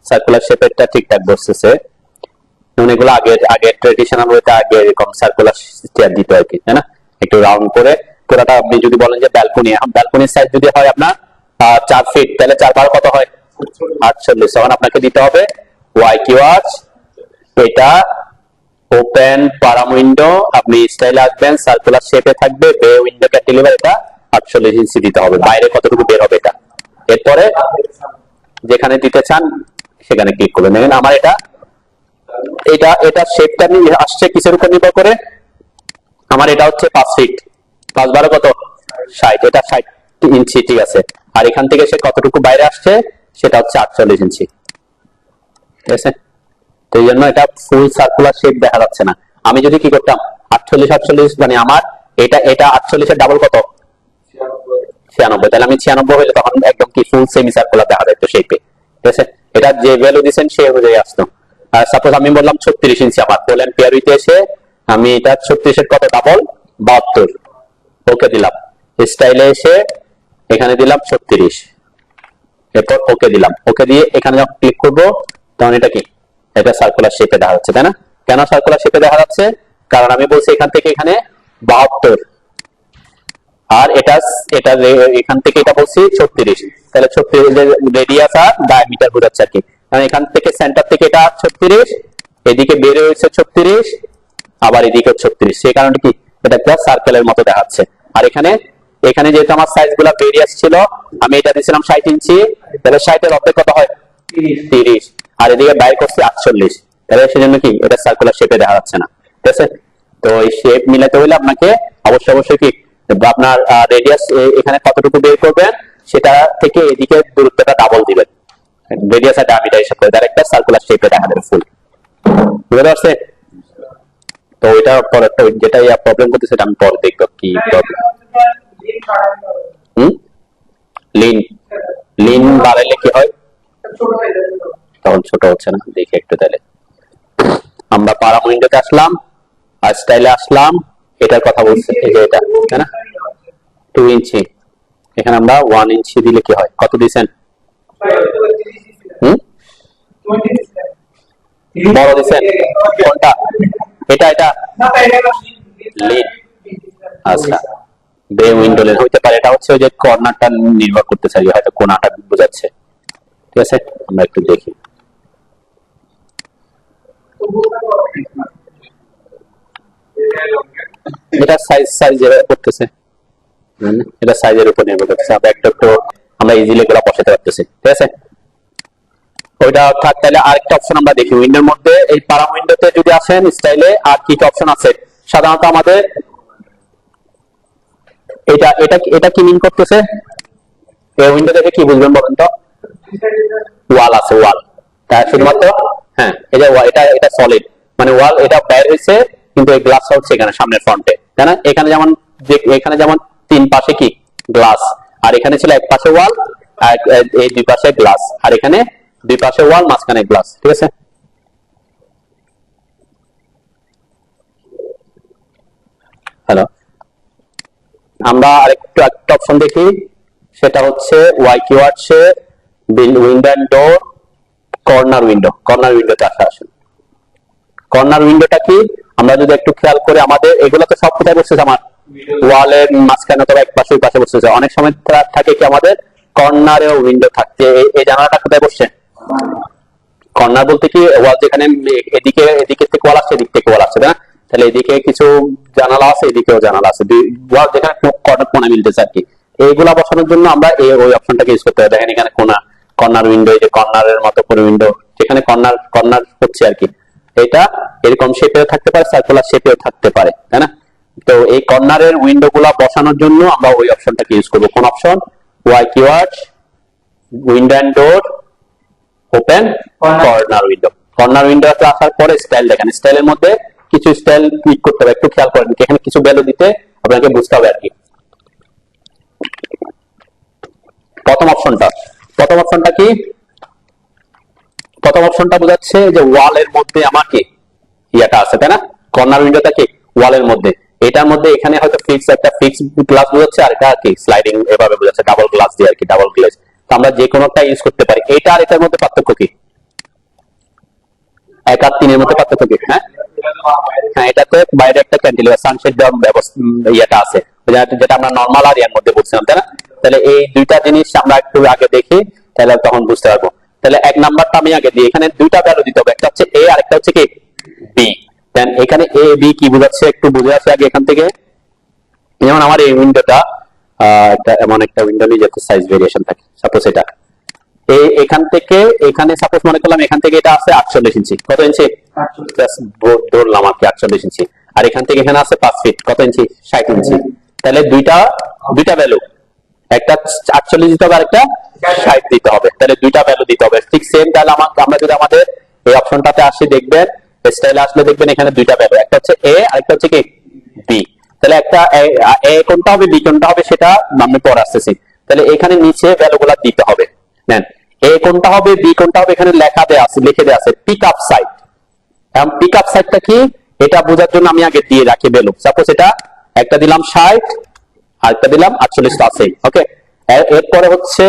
সার্কুলার শেপেরটা ঠিকঠাক বসতেছে। এগুলো আগে ট্রেডিশনাল ওয়েতে আগে এরকম সার্কুলার স্টেয়ার দিত আর কি, তাই না? একটু রাউন্ড করে পুরোটা। আপনি যদি বলেন যে ব্যালকনি, এখন ব্যালকনির সাইজ যদি হয় আপনার 4 ফিট, তাহলে 4 12 কত হয়? 48। তখন আপনাকে দিতে হবে ওয়াই কিউআর, এটা ওপেন পারাম উইন্ডো, আপনি স্টাইলে আসবেন, সার্কুলার শেপে থাকবে, বে উইন্ডো ক্যান্টিলিভার, এটা 48 ইঞ্চি দিতে হবে। বাইরে কতটুকু বের হবে এটা, এরপরে যেখানে দিতে চান সেখানে ক্লিক করবেন। দেখেন আমার এটা শেপটা নিয়ে আসছে কিসের উপর নির্ভর করে? আমার এটা হচ্ছে 5 ফিট, 5 12 কত? 60, এটা 60 ইঞ্চি, ঠিক আছে। আর এখান থেকে সে কতটুকু বাইরে আসছে সেটা হচ্ছে 48 ইঞ্চি, ঠিক আছে? তো এই জন্য এটা ফুল সার্কুলার শেপ দেখা যাচ্ছে না। আমি যদি কি করতাম 48 মানে আমার এটা 48 এর ডাবল কত? 96। তাহলে আমি 96 হইলে তখন একদম কি ফুল সেমি সার্কুলার দেখা যেত শেপে, ঠিক আছে? এটা যে ভ্যালু দিবেন সেই অনুযায়ী আসতো। আর সাপোজ আমি বললাম 36 ইঞ্চি, আমার হোল এন্ড পেয়ার উইথে এসে আমি এটা 36 এর কত? ডাবল 72, ওকে দিলাম। স্টাইলে এসে এখানে দিলাম 36, এরপর ওকে দিলাম। ওকে দিয়ে এখানে যখন ক্লিক করবো তখন এটা কি, এটা সার্কুলার শেপে দেখা যাচ্ছে, তাই না? কেন সার্কুলার শেপে দেখা যাচ্ছে? কারণ আমি বলছি এখান থেকে এখানে 72, আর এটা এখান থেকে এটা বলছি 36, তাহলে 36 রেডিয়াস আর ডায়ামিটার বোঝাচ্ছে আর কি। কারণ এখান থেকে সেন্টার থেকে এটা 36, এদিকে বের হয়েছে 36, আবার এদিকে 36, সেই কারণে কি এটা একটা সার্কেলের মতো দেখাচ্ছে। আর এখানে যেহেতু আমার সাইজ গুলা ভেরিয়াস ছিল, আমি এটা দিয়েছিলাম 60 ইঞ্চি, তাহলে 60 এর অর্ধেক কত হয়? 30। আর এদিকে বাইর করছি 48, তাহলে সেজন্য কি এটা সার্কুলার শেপে দেখা যাচ্ছে না, ঠিক আছে? তো এই শেপ মিলাতে হলে আপনাকে অবশ্যই কি আপনার রেডিয়াস এখানে কতটুকু বের করবেন সেটা থেকে এদিকে দূরত্বটা ডাবল দিবেন, রেডিয়াস আর ডায়ামিটার হিসাব করে, তার একটা সার্কুলার শেপে দেখা যাবে ফুল। বুঝতে পারছে? তো এটা পরেরটা যেটা প্রবলেম করতে, সেটা আমি পরে দেখবো কি প্রবলেম। লিন বাড়াইলে কি হয়? তখন ছোট হচ্ছে না, দেখি একটু। তাহলে আমরা পারাম উইন্ডোতে আসলাম আর স্টাইলে আসলাম, এটার কথা বলছে, এই যে এটা, তাই না? 2 ইঞ্চি, এখানে আমরা 1 ইঞ্চি দিলে কি হয়? কত দিয়েছেন? বড় দিয়েছেন কোনটা? এটা লিন, আচ্ছা বে উইন্ডো লেন হইতে পারে। এটা হচ্ছে ওই যে কর্নারটা নির্ভর করতে চাই, হয়তো কোনাটা বোঝাচ্ছে, ঠিক আছে? আমরা একটু দেখি। এটা সাইজ করতেছে, এটা সাইজের উপর নির্ভর করতেছে। আমরা একটু আমরা ইজিলি এগুলো বসাতে পারতেছি, ঠিক আছে? ওইটা থাক। তাহলে আরেকটা অপশন আমরা দেখি উইন্ডোর মধ্যে, এই পারাম উইন্ডোতে যদি আসেন স্টাইলে আর কি কি অপশন আছে। সাধারণত আমাদের এটা এটা এটা কি মিন করতেছে, এই উইন্ডো দেখে কি বুঝবেন বলেন তো? ওয়াল আছে, ওয়াল। তাই শুধুমাত্র হ্যাঁ, এই যে এটা এটা সলিড, মানে ওয়াল এটা বাইরে হয়েছে, কিন্তু এই গ্লাসটা হচ্ছে এখানে সামনের ফ্রন্টে, তাই না? এখানে যেমন এখানে যেমন তিন পাশে কি গ্লাস, আর এখানে ছিল এক পাশে ওয়াল, আর এই দুই পাশে গ্লাস, আর এখানে দুই পাশে ওয়াল, মাঝখানে গ্লাস। ঠিক আছে, হ্যালো। আমরা আরেকটু একটা অপশন দেখি, সেটা হচ্ছে ওয়াই কিওয়ার্ডসে window and door, corner window. Corner উইন্ডোতে আসেন। কর্নার উইন্ডোটা কি, আমরা যদি একটু খেয়াল করে, আমাদের এগুলো তো সব কোথায় বসতেছে, আমার ওয়ালের মাঝখানে অথবা এক পাশে ওই পাশে বসতেছে। অনেক সময় থাকে কি আমাদের কর্নারেও উইন্ডো থাকছে। এই জানালাটা কোথায় বসছে? কর্নার বলতে কি, ওয়াল যেখানে এদিকে এদিকে থেকে ওয়াল আসছে, এদিক থেকে ওয়াল আসছে, তাই না? তাহলে এদিকে কিছু জানালা আছে, এদিকেও জানালা আছে, ওয়াল যেখানে কোণা মিলতেছে আর কি। এইগুলা বসানোর জন্য আমরা ওই অপশনটাকে ইউজ করতে হবে। দেখেন এখানে কর্নার উইন্ডো, এই যে কর্নারের মতো করে উইন্ডো, যেখানে কর্নার কর্নার হচ্ছে আর কি। এটা এরকম শেপেও থাকতে পারে, সার্কুলার শেপেও থাকতে পারে, তাই না? তো এই কর্নারের উইন্ডো গুলা বসানোর জন্য আমরা ওই অপশনটাকে ইউজ করবো। কোন অপশন? Y keyword window and door open corner window. Corner উইন্ডোতে আসার পরে স্টাইল দেখেন, স্টাইলের মধ্যে কিছু স্টাইল ক্লিক করতে হবে। একটু খেয়াল করেন, এখানে কিছু ভ্যালু দিতে আপনাকে বুঝতে হবে আর কি। প্রথম অপশনটা কি? প্রথম অপশনটা বোঝাচ্ছে যে ওয়ালের মধ্যে আমার কি ইয়াটা আছে, তাই না? কর্নার উইন্ডোটা কি ওয়ালের মধ্যে, এটার মধ্যে এখানে হয়তো একটা ফিক্স গ্লাস বোঝাচ্ছে, আর এটা কি স্লাইডিং এভাবে বোঝাচ্ছে, ডাবল গ্লাস দিয়ে আর কি, ডাবল গ্লাস। তো আমরা যে কোনোটা ইউজ করতে পারি। এটা আর এটার মধ্যে পার্থক্য কি? 1 আর 3 এর মধ্যে পার্থক্য কি? হ্যাঁ হ্যাঁ, এটাতে বাইরে একটা ক্যান্টিলিভার সানশেড দেওয়ার ব্যবস্থা ইয়েটা আছে, যেটা আমরা নরমাল আর ইয়ার মধ্যে বলছিলাম, তাই না? তাহলে এই দুইটা জিনিস আমরা একটু আগে দেখি, তাহলে তখন বুঝতে পারবো। তাহলে 1 নাম্বারটা আমি আগে দিই। এখানে দুইটা ভ্যালু দিতে হবে, একটা হচ্ছে এ আর একটা হচ্ছে কি বি। দেন এখানে এ বি কি বোঝাচ্ছে একটু বুঝে আসে আগে এখান থেকে। যেমন আমার এই উইন্ডোটা এমন একটা উইন্ডো নিয়ে যাতে সাইজ ভেরিয়েশন থাকে, সাপোজ এটা এখান থেকে এখানে সাপোজ মনে করলাম এখান থেকে এটা আছে 48 ইঞ্চি। কত ইঞ্চি? ধরলাম আর কি 48 ইঞ্চি। আর এখান থেকে এখানে আছে 5 ফিট। কত ইঞ্চি? 60 ইঞ্চি। তাহলে দুইটা ভ্যালু, একটা 48 দিতে হবে আর একটা 60 দিতে হবে। তাহলে দুইটা ভ্যালু দিতে হবে ঠিক সেম। তাহলে আমরা যদি আমাদের এই অপশনটাতে আসি, দেখবেন স্টাইলে আসলে দেখবেন এখানে দুইটা ভ্যালু, একটা হচ্ছে এ আর একটা হচ্ছে কি বি। তাহলে একটা এ কোনটা হবে বি কোনটা হবে সেটা আমি পরে আসতেছি। তাহলে এখানে নিচে ভ্যালুগুলো দিতে হবে। নেন, এ কোনটা হবে বি কোনটা হবে এখানে লিখে দেওয়া আছে পিক আপ সাইড। এখন পিক আপ সাইডটা কি এটা বোঝার জন্য আমি আগে দিয়ে রাখি ভ্যালু। সাপোজ এটা একটা দিলাম 60 আর একটা দিলাম 48 টা আছে। ওকে, এরপরে হচ্ছে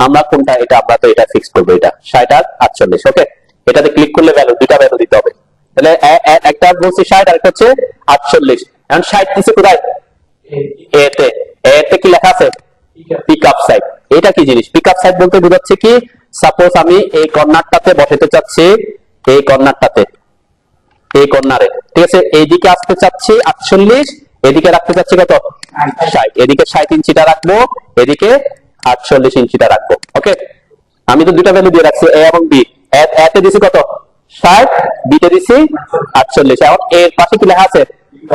আমরা কোনটা, এটা আমরা তো এটা ফিক্স করবো, এটা 60 আর 48। ওকে, এটাতে ক্লিক করলে দুইটা ভ্যালু দিতে হবে। তাহলে একটা বলছি 60 আর একটা হচ্ছে 48। এখন 60 দিছে কোথায়? এতে। এতে কি লেখা আছে? Pick up side. এটা কি জিনিস? পিক আপ সাইড বলতে বোঝাচ্ছে কি, সাপোজ আমি এই কর্নারটাতে বসাতে চাচ্ছি, এই কর্নারটাতে, এই কর্নারে, ঠিক আছে? এইদিকে আসতে চাচ্ছি 48, এদিকে রাখতে চাচ্ছি কত? 60। এদিকে 60 ইঞ্চিটা রাখবো, এদিকে 48 ইঞ্চিটা রাখবো। ওকে, আমি তো দুইটা ভ্যালু দিয়ে রাখছি, এ এবং বি। এতে দিছি কত? 60, বিতে দিছি 48। এখন এর পাশে কি লেখা আছে?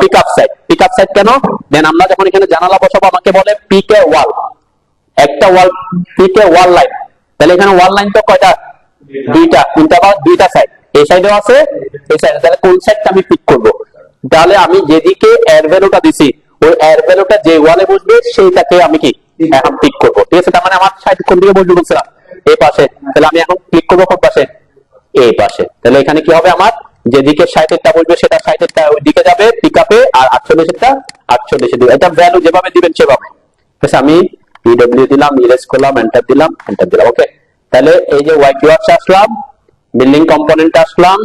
Pick up side. Pick up side কেন? দেন আমরা যখন এখানে জানালা বসাবো আমাকে বলে পিক এ ওয়াল, একটা ওয়াল, পিক এ ওয়াল লাইন। তাহলে এখানে ওয়াল লাইন তো কয়টা? দুইটা, কোনটা? আবার দুইটা সাইড, এই সাইডেও আছে এই সাইডে। তাহলে কোন সাইডটা আমি পিক করব? তাহলে আমি যেদিকে এর ভ্যালুটা দিছি ওই এর ভ্যালুটা যে ওয়ালে বসবে সেইটাকে আমি কি এখন পিক করব। ঠিক আছে, তার মানে আমার সাইড কোন দিকে বসবে বলছিলাম? এই পাশে। তাহলে আমি এখন ক্লিক করবো কোন পাশে? এই পাশে। তাহলে এখানে কি হবে, আমার যেদিকে 60 টা বসবে সেটা 60 টা ওই দিকে যাবে পিক আপে, আর 48 টা 48 দিবে। এটা ভ্যালু যেভাবে দিবেন সেভাবে। ঠিক আছে, আমি পিডব্লিউ দিলাম, ইরেজ করলাম, এন্টার দিলাম। ওকে, তাহলে এই যে ওয়াই কিওয়ার্ডস আসলাম, বিল্ডিং কম্পোনেন্ট আসলাম,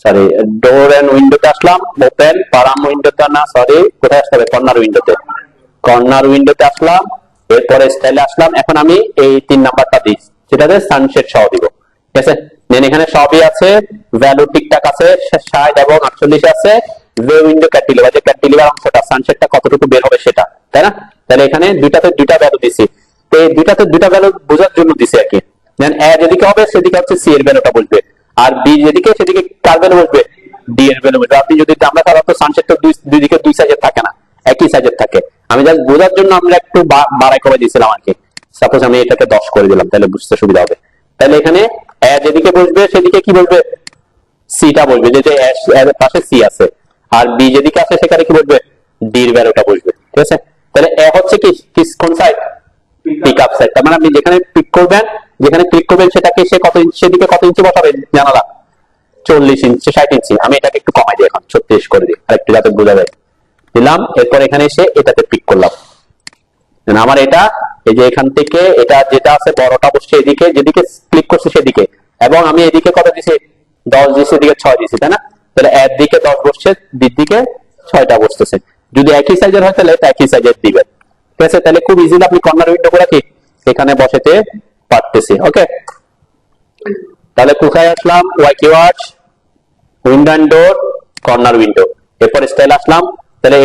সরি ডোর এন্ড উইন্ডোতে আসলাম, ওপেন পারাম উইন্ডোতে না, সরি কোথায় আসতে হবে? কর্নার উইন্ডোতে। কর্নার উইন্ডোতে আসলাম, এরপরে স্টাইলে আসলাম। এখন আমি এই 3 নাম্বারটা দিই, সেটাতে সানশেড সহ দিব। ঠিক আছে, দেন এখানে সবই আছে, ভ্যালু ঠিকঠাক আছে, 60 এবং 48 আছে। যে উইন্ডো ক্যান্টিলিভার, যে ক্যান্টিলিভার অংশটা সানশেডটা কতটুকু বের হবে সেটা, তাই না? তাহলে এখানে দুইটাতে দুইটা ভ্যালু দিছি। তো এই দুইটাতে দুইটা ভ্যালু বোঝার জন্য দিছি আর কি, দেন এ যেদিকে হবে সেদিকে হচ্ছে সি এর ভ্যালুটা বসবে, আর বি যেদিকে সেদিকে কার ভ্যালু বসবে, ডি এর ভ্যালু বসবে। আপনি যদি আমরা সাধারণত সানসেট তো দুই দিকে দুই সাইজের থাকে না, একই সাইজের থাকে। আমি জাস্ট বোঝার জন্য আমরা একটু বাড়াই করে দিয়েছিলাম আর কি। সাপোজ আমি এটাকে 10 করে দিলাম, তাহলে বুঝতে সুবিধা হবে। তাহলে এখানে এ যেদিকে বসবে সেদিকে কি বসবে, সিটা বসবে, যে এর পাশে সি আছে। আর বি যেদিকে আছে সেখানে কি বসবে, ডি এর ভ্যালুটা বসবে। ঠিক আছে, তাহলে এ হচ্ছে কি কোন সাইড, পিক আপ সাইড। তার মানে আপনি যেখানে পিক করবেন, যেখানে ক্লিক করবেন সেটাকে সে কত ইঞ্চি, সেদিকে কত ইঞ্চি বসাবেন জানালা, 40 ইঞ্চি 60 ইঞ্চি। আমি এটাকে একটু কমাই দিই, এখন 36 করে দিই, আর একটু যাতে বোঝা যায়। দিলাম, এরপর এখানে এসে এটাতে পিক করলাম। আমার এটা, এই যে এখান থেকে এটা যেটা আছে বড়টা বসছে এদিকে, যেদিকে ক্লিক করছে সেদিকে, এবং আমি এদিকে কত দিছি, 10 দিছি, এদিকে 6 দিছি, তাই না? তাহলে এর দিকে 10 বসছে, বির দিকে 6টা বসতেছে। যদি একই সাইজের হয় তাহলে একই সাইজের দিবেন। ঠিক আছে, তাহলে খুব ইজিলি আপনি কর্নার উইন্ডো করে কি এখানে বসাতে পারতেছি। ওকে, তাহলে কোথায় আসলাম, why keyword, window and door, corner window, এরপর স্টাইল আসলাম। তাহলে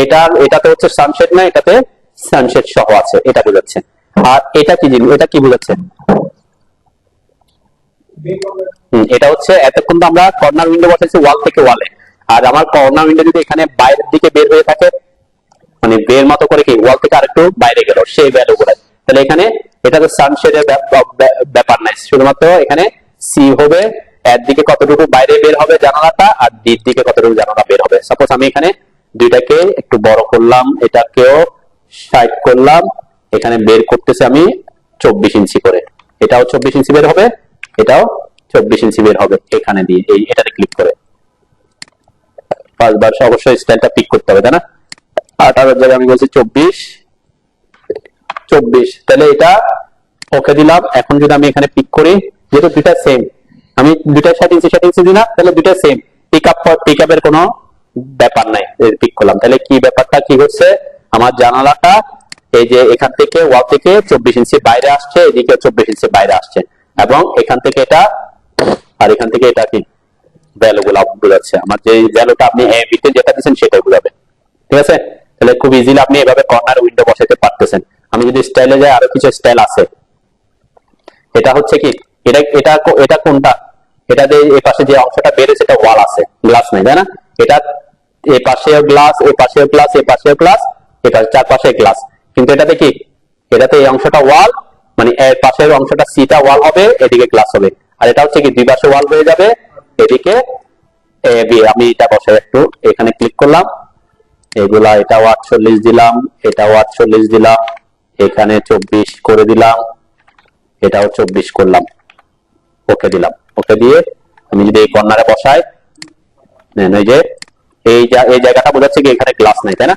এটাতে হচ্ছে সানশেড না, এটাতে সানশেড সহ আছে, এটা বোঝাচ্ছে। আর এটা কি জিনিস, এটা কি বোঝাচ্ছে, এটা হচ্ছে এতক্ষণ তো আমরা কর্নার উইন্ডো বসাইছি ওয়াল থেকে ওয়ালে, আর আমার কর্নার উইন্ডো যদি এখানে বাইরের দিকে বের হয়ে থাকে, মানে বের মতো করে কি ওয়াল থেকে আরেকটু বাইরে গেল সেই ভ্যালু গুলো, তাহলে এখানে এটা তো সানশেডের ব্যাপার নাই, শুধুমাত্র এখানে সি হবে এর দিকে কতটুকু বাইরে বের হবে জানালাটা, আর ডির দিকে কতটুকু জানালা বের হবে। সাপোজ আমি এখানে দুইটাকে একটু বড় করলাম, এটাকেও 60 করলাম, এখানে বের করতেছি আমি 24 ইঞ্চি করে, এটাও 24 ইঞ্চি বের হবে, এটাও 24 ইঞ্চি বের হবে, এখানে দিয়ে এই এটাতে ক্লিক করে 5 বার অবশ্যই স্টাইলটা পিক করতে হবে, তাই না? 18 জায়গায় আমি বলছি 24, তাহলে এটা ওকে দিলাম। এখন যদি আমি এখানে পিক করি, যেহেতু দুইটা সেম, আমি দুইটা 60 ইঞ্চি দিলাম, তাহলে দুইটা সেম, পিক আপের কোনো ব্যাপার নাই, পিক করলাম। তাহলে কি ব্যাপারটা কি হচ্ছে, আমার জানালাটা এই যে এখান থেকে ওয়াল থেকে 24 ইঞ্চি বাইরে আসছে, এদিকে 24 ইঞ্চি বাইরে আসছে, এবং এখান থেকে এটা আর এখান থেকে এটা কি ভ্যালু গুলো বোঝাচ্ছে। আমার যে ভ্যালুটা আপনি এ বি তে যেটা দিচ্ছেন সেটাই বোঝাবে। ঠিক আছে, তাহলে খুব ইজিলি আপনি এভাবে কর্নার উইন্ডো বসাতে পারতেছেন। আমি যদি স্টাইলে যাই, আরো কিছু স্টাইল আছে। এটা হচ্ছে কি, এটা এটা এটা কোনটা, এটাতে এই পাশে যে অংশটা বেড়েছে এটা ওয়াল আছে, গ্লাস নাই, তাই না? এটা এই পাশেও গ্লাস, এই পাশেও গ্লাস, এই পাশেও গ্লাস, এটা চারপাশে গ্লাস, কিন্তু এটাতে কি, এটাতে এই অংশটা ওয়াল, মানে এর পাশের অংশটা সিটা ওয়াল হবে, এদিকে গ্লাস হবে। আর এটা হচ্ছে কি দুই পাশে ওয়াল হয়ে যাবে, এদিকে আমি এটা বসাই একটু, এখানে ক্লিক করলাম, এগুলা এটাও 48 দিলাম, এটাও 48 দিলাম, এখানে 24 করে দিলাম, এটাও 24 করলাম, ওকে দিলাম। ওকে দিয়ে আমি যদি এই কর্নারে বসাই, এই যে এই জায়গাটা বোঝাচ্ছে কি এখানে গ্লাস নাই, তাই না?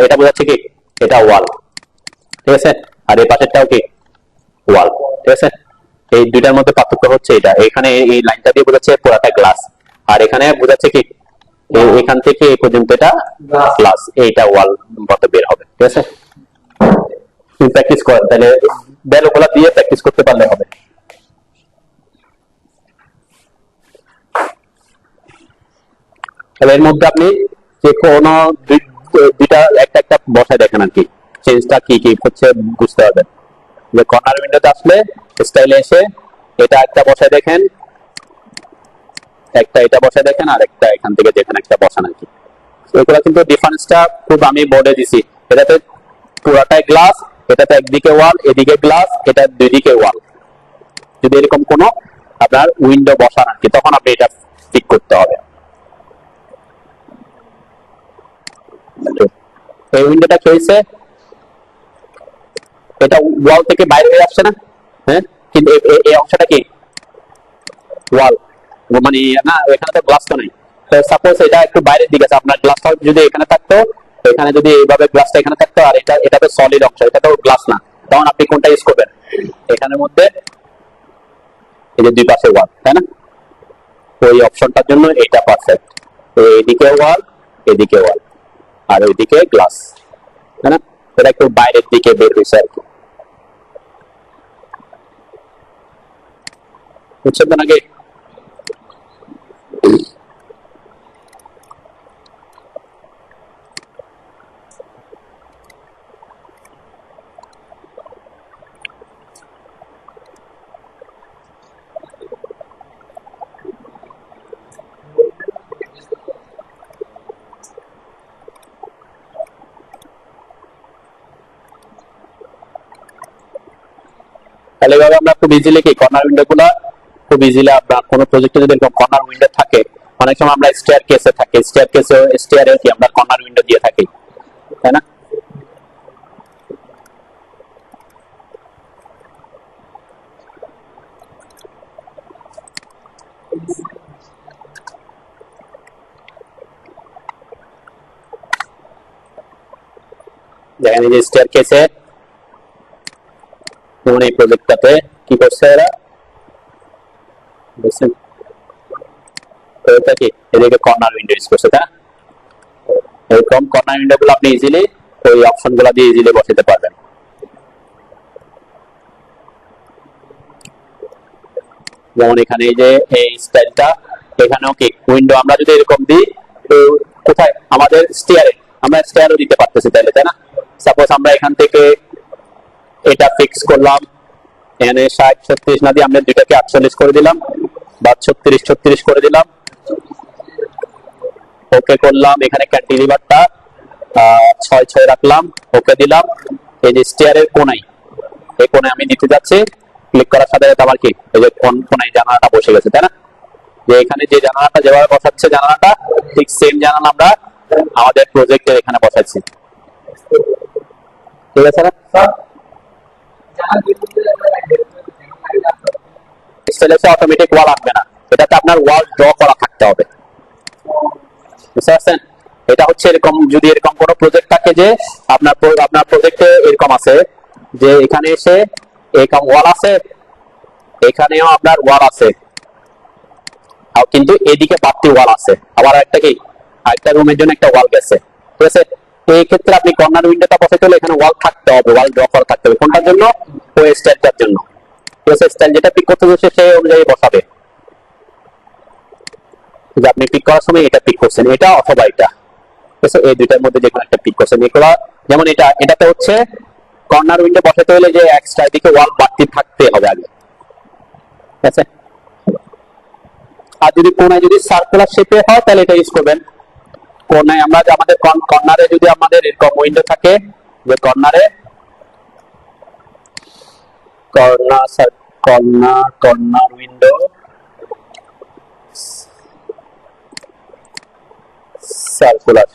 এটা বোঝাচ্ছে কি এটা ওয়াল। ঠিক আছে, আর এই পাশেরটাও কি ওয়াল। ঠিক আছে, এই দুইটার মধ্যে পার্থক্য হচ্ছে এটা, এখানে এই লাইনটা দিয়ে বোঝাচ্ছে পুরাটা গ্লাস, আর এখানে বোঝাচ্ছে কি এখান থেকে এই পর্যন্ত এটা গ্লাস, এইটা ওয়াল মতো বের হবে। ঠিক আছে, প্র্যাকটিস করেন, তাহলে ভ্যালুগুলো দিয়ে প্র্যাকটিস করতে পারলে হবে। এর মধ্যে আপনি যে কোনো দুইটা একটা একটা বসায় দেখেন আর কি, চেঞ্জটা কি কি হচ্ছে বুঝতে পারবেন। যে কর্নার উইন্ডোতে আসলে স্টাইলে এসে এটা একটা বসায় দেখেন, একটা এটা বসায় দেখেন, আর একটা এখান থেকে যেখানে একটা বসান আর কি। এগুলো কিন্তু ডিফারেন্সটা খুব আমি বোর্ডে দিছি, এটাতে পুরাটাই গ্লাস, এটাতে একদিকে ওয়াল, এদিকে গ্লাস, এটা দুই দিকে ওয়াল। যদি এরকম কোনো আপনার উইন্ডো বসান আর কি, তখন আপনি এটা ঠিক করতে হবে। এই উইন্ডোটা কি হয়েছে, এটা ওয়াল থেকে বাইরে হয়ে আসছে না, হ্যাঁ, কিন্তু এই অংশটা কি ওয়াল, মানে না এখানে তো গ্লাস তো নেই। সাপোজ এটা একটু বাইরের দিকে আছে, আপনার গ্লাসটা যদি এখানে থাকতো, এখানে যদি এইভাবে গ্লাসটা এখানে থাকতো, আর এটা তো সলিড অংশ, এটা তো গ্লাস না, তখন আপনি কোনটা ইউজ করবেন, এখানের মধ্যে এই যে দুই পাশে ওয়াল, তাই না? ওই অপশনটার জন্য এটা পারফেক্ট, এইদিকে ওয়াল, এদিকে ওয়াল, আর ওইদিকে গ্লাস, তাই না? এটা একটু বাইরের দিকে বের হয়েছে আর কি, বুঝছেন তো নাকি? তাহলে এভাবে আমরা খুব ইজিলি কি কর্নার উইন্ডো গুলা খুব ইজিলি আপনার কোনো প্রজেক্টে যদি এরকম কর্নার উইন্ডো থাকে, অনেক সময় আমরা স্টেয়ার কেসে থাকি, স্টেয়ারে কি আমরা কর্নার উইন্ডো দিয়ে থাকি, তাই না? দেখেন এই যে স্টেয়ার কেসে যেমন এই প্রজেক্টটাতে কি করছে এরা দেখছেন, এটা কি এদিকে কর্নার উইন্ডো ইউজ করছে, তাই না? এরকম কর্নার উইন্ডো গুলো আপনি ইজিলি ওই অপশন গুলা দিয়ে ইজিলি বসাতে পারবেন। যেমন এখানে এই যে এই স্টাইলটা, এখানেও কি উইন্ডো আমরা যদি এরকম দিই তো কোথায় আমাদের স্টেয়ারে, আমরা স্টেয়ারও দিতে পারতেছি তাইলে, তাই না? সাপোজ আমরা এখান থেকে এটা ফিক্স করলাম, এখানে 60-36 না দিয়ে আমরা দুইটাকে 48 করে দিলাম বা 36-36 করে দিলাম, ওকে করলাম। এখানে ক্যান্টিলিভারটা 6-6 রাখলাম, ওকে দিলাম। এই যে স্টেয়ারের কোনায়, এই কোনায় আমি দিতে যাচ্ছি, ক্লিক করার সাথে সাথে আমার কি এই যে কোনায় জানালাটা বসে গেছে, তাই না? যে এখানে যে জানালাটা যেভাবে বসাচ্ছে জানালাটা ঠিক সেম জানালা আমরা আমাদের প্রজেক্টের এখানে বসাচ্ছি, ঠিক আছে না? অটোমেটিক ওয়াল আসবে না, এটাতে আপনার ওয়াল ড্র করা থাকতে হবে, বুঝতে পারছেন? এটা হচ্ছে এরকম, যদি এরকম কোনো প্রজেক্ট থাকে যে আপনার প্রজেক্টে এরকম আছে যে এখানে এসে এরকম ওয়াল আছে, এখানেও আপনার ওয়াল আছে, কিন্তু এদিকে বাড়তি ওয়াল আছে, আবার একটা কি আরেকটা রুমের জন্য একটা ওয়াল গেছে, ঠিক আছে? এই ক্ষেত্রে আপনি কর্নার উইন্ডোটা বসাতে হলে এখানে ওয়াল থাকতে হবে, ওয়াল ড্র করা থাকতে হবে। কোনটার জন্য? ওই স্টাইলটার জন্য, ঠিক আছে? স্টাইল যেটা পিক করতে হচ্ছে সেই অনুযায়ী বসাবে। যে আপনি পিক করার সময় এটা পিক করছেন, এটা অথবা এটা, ঠিক আছে? এই দুইটার মধ্যে যে কোনো একটা পিক করছেন। এগুলা যেমন এটাতে হচ্ছে কর্নার উইন্ডো বসাতে হলে যে এক্সট্রা দিকে ওয়াল বাড়তি থাকতে হবে আগে, ঠিক আছে? আর যদি কোনায় যদি সার্কুলার শেপে হয় তাহলে এটা ইউজ করবেন। কোনায় আমরা যে আমাদের কর্নারে যদি আমাদের এরকম উইন্ডো থাকে, যে কর্নারে কর্নার উইন্ডো সার্কুলার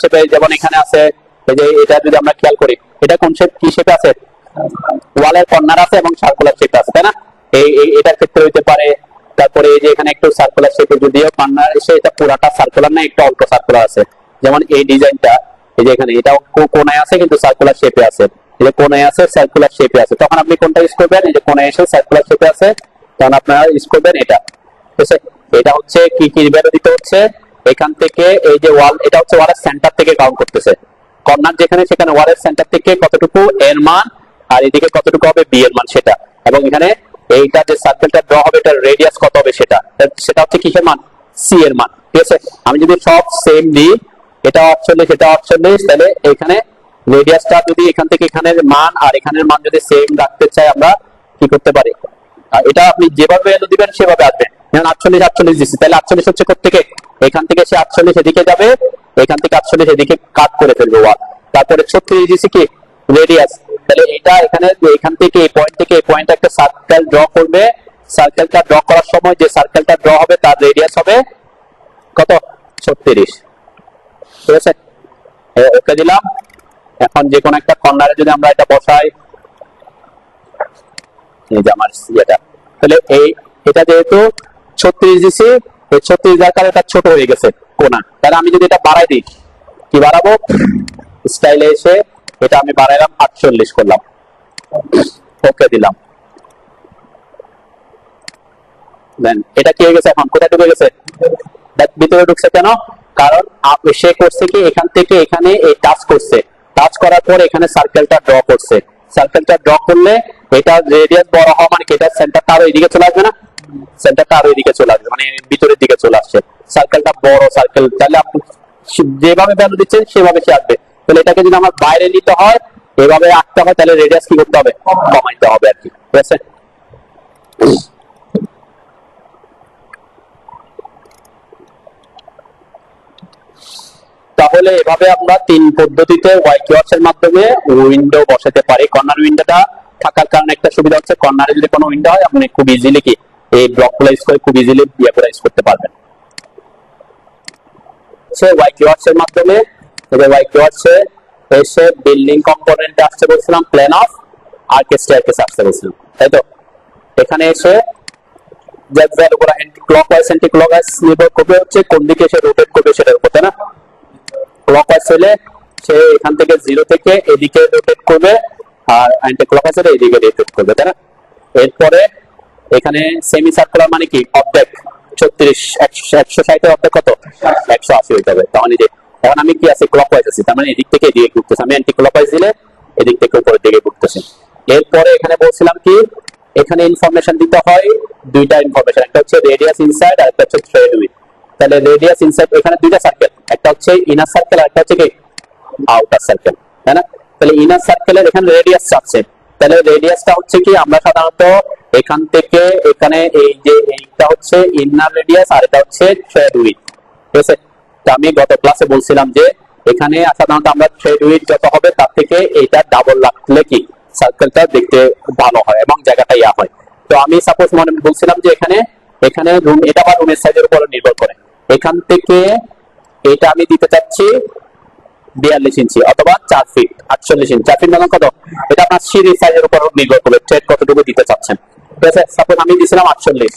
শেপে, যেমন এখানে আছে এই যে এটা যদি আমরা খেয়াল করি, এটা কোন শেপ, কি শেপে আছে? ওয়ালের কর্নার আছে এবং সার্কুলার শেপ আছে, তাই না? এটার ক্ষেত্রে হইতে পারে। তারপরে এই যে এখানে একটু সার্কুলার শেপে, যদিও কর্নার এসে এটা পুরাটা সার্কুলার না, একটু অল্প সার্কুলার আছে। যেমন এই ডিজাইনটা, এই যে এখানে এটা কোনায় আছে কিন্তু সার্কুলার শেপে আছে, এই যে কোনায় আছে সার্কুলার শেপে আছে, তখন আপনি কোনটা ইউজ করবেন? এই যে কোনায় এসে সার্কুলার শেপে আছে, তখন আপনারা ইউজ করবেন এটা, ঠিক আছে? এটা হচ্ছে কি কি দিতে হচ্ছে এখান থেকে, এই যে ওয়াল, এটা হচ্ছে ওয়ালের সেন্টার থেকে কাউন্ট করতেছে, কর্নার যেখানে সেখানে ওয়ালের সেন্টার থেকে কতটুকু এর মান আর এদিকে কতটুকু হবে বি এর মান সেটা, এবং এখানে এইটা যে সার্কেলটা ড্র হবে এটার রেডিয়াস কত হবে সেটা, সেটা হচ্ছে কিসের মান? সি এর মান, ঠিক আছে? আমি যদি সব সেম দিই, এটা 48 এটা 48, তাহলে এখানে রেডিয়াসটা যদি এখান থেকে এখানের মান আর এখানের মান যদি সেম রাখতে চাই আমরা কি করতে পারি? এটা আপনি যেভাবে ভ্যালু দিবেন সেভাবে আসবে। যেমন 48 দিচ্ছি, তাহলে 48 হচ্ছে কোত্থেকে? এখান থেকে সে 48 এদিকে যাবে, এখান থেকে 48 এদিকে কাট করে ফেলবে ওয়াল। তারপরে 36 দিচ্ছি কি রেডিয়াস, তাহলে এটা এখানে এখান থেকে এই পয়েন্ট থেকে এই পয়েন্টে একটা সার্কেল ড্র করবে, সার্কেলটা ড্র করার সময় যে সার্কেলটা ড্র হবে তার রেডিয়াস হবে কত? 36, ঠিক আছে? ওকে দিলাম। এখন যে কোনো একটা কর্নারে যদি আমরা এটা বসাই, এই যে আমার ইয়েটা, তাহলে এটা যেহেতু 36 দিছি, এই 36 দেওয়ার কারণে এটা ছোট হয়ে গেছে কোনা, তাহলে আমি যদি এটা বাড়াই দিই, কি বাড়াবো? স্টাইলে এসে এটা আমি বাড়াইলাম 48 করলাম, ওকে দিলাম। দেন এটা কি হয়ে গেছে? এখন কোথায় ঢুকে গেছে? ভিতরে ঢুকছে কেন? কারণ সে করছে কি এখান থেকে এখানে এই টাচ করছে, টাচ করার পর এখানে সার্কেলটা ড্র করছে, সার্কেলটা ড্র করলে এটা রেডিয়াস বড় হওয়া মানে কি এটা সেন্টারটা আরো এদিকে চলে আসবে না? সেন্টারটা আরো এদিকে চলে আসবে, মানে ভিতরের দিকে চলে আসছে, সার্কেলটা বড় সার্কেল, তাহলে আপনি যেভাবে ভ্যালু দিচ্ছেন সেভাবে সে আসবে। তাহলে এটাকে যদি আমার বাইরে নিতে হয়, এভাবে আঁকতে হয়, তাহলে রেডিয়াস কি করতে হবে? কমাইতে হবে আর কি, ঠিক আছে? তাহলে এভাবে আমরা 3 পদ্ধতিতে ওয়াই কিওয়ার্ডস এর মাধ্যমে উইন্ডো বসাতে পারি। কর্নার উইন্ডোটা থাকার কারণে একটা সুবিধা হচ্ছে, কর্নারে যদি কোনো উইন্ডো হয় আপনি খুব ইজিলি কি এই ব্লকগুলো ইউজ করে খুব ইজিলি ইউজ করতে পারবেন। সে ওয়াই কিওয়ার্ডস এর মাধ্যমে ওয়াই কিওয়ার্ডস এসে বিল্ডিং কম্পোনেন্টে আসতে বলছিলাম, প্ল্যান অফ আর্কিটেকচার আসতে বলছিলাম, তাই তো। এখানে এসে জেড উপর ক্লকওয়াইজ অ্যান্টি ক্লকওয়াইজ নির্ভর করবে হচ্ছে কোন দিকে সে রোটেট করবে সেটার উপর, তাই না। ক্লকওয়াইজ হলে সে এখান থেকে 0 থেকে এদিকে রোটেট করবে, আর অ্যান্টি ক্লকওয়াইজ হলে এদিকে রোটেট করবে, তাই না। এরপরে এখানে সেমি সার্কুলার মানে কি অর্ধেক 36 160 এর অর্ধেক কত 180 হইতে হবে। তাহলে যে এখন আমি কি আছে ক্লকওয়াইজ আছি, তার মানে এদিক থেকে এদিকে ঘুরতেছে, আমি অ্যান্টি ক্লকওয়াইজ দিলে এদিক থেকে উপরের দিকে ঘুরতেছে। এরপরে এখানে বলছিলাম কি এখানে ইনফরমেশন দিতে হয় দুইটা ইনফরমেশন, একটা হচ্ছে রেডিয়াস ইনসাইড আর একটা হচ্ছে থ্রেড উইডথ। তাহলে রেডিয়াস ইনসাইড এখানে দুইটা সার্কেল, একটা হচ্ছে ইনার সার্কেল আর একটা হচ্ছে কি আউটার সার্কেল, তাই না। তাহলে ইনার সার্কেলের এখানে রেডিয়াস আছে, তাহলে রেডিয়াসটা হচ্ছে কি আমরা সাধারণত এখান থেকে এখানে এই যে এইটা হচ্ছে ইনার রেডিয়াস আর এটা হচ্ছে থ্রেড উইডথ, ঠিক আছে। তো আমি গত ক্লাসে বলছিলাম যে এখানে সাধারণত আমরা থ্রেড উইডথ যত হবে তার থেকে এইটা ডাবল রাখলে কি সার্কেলটা দেখতে ভালো হয় এবং জায়গাটা ইয়া হয়। তো আমি সাপোজ মনে বলছিলাম যে এখানে রুম, এটা আবার রুমের সাইজের উপর নির্ভর করে। এখান থেকে এটা আমি দিতে চাচ্ছি 42 ইঞ্চি অথবা 4 ফিট 48 ইঞ্চি। 4 ফিট মানে কত, এটা আপনার সিঁড়ির সাইজের উপর নির্ভর করবে থ্রেড কতটুকু দিতে চাচ্ছেন, ঠিক আছে। সাপোজ আমি দিছিলাম 48,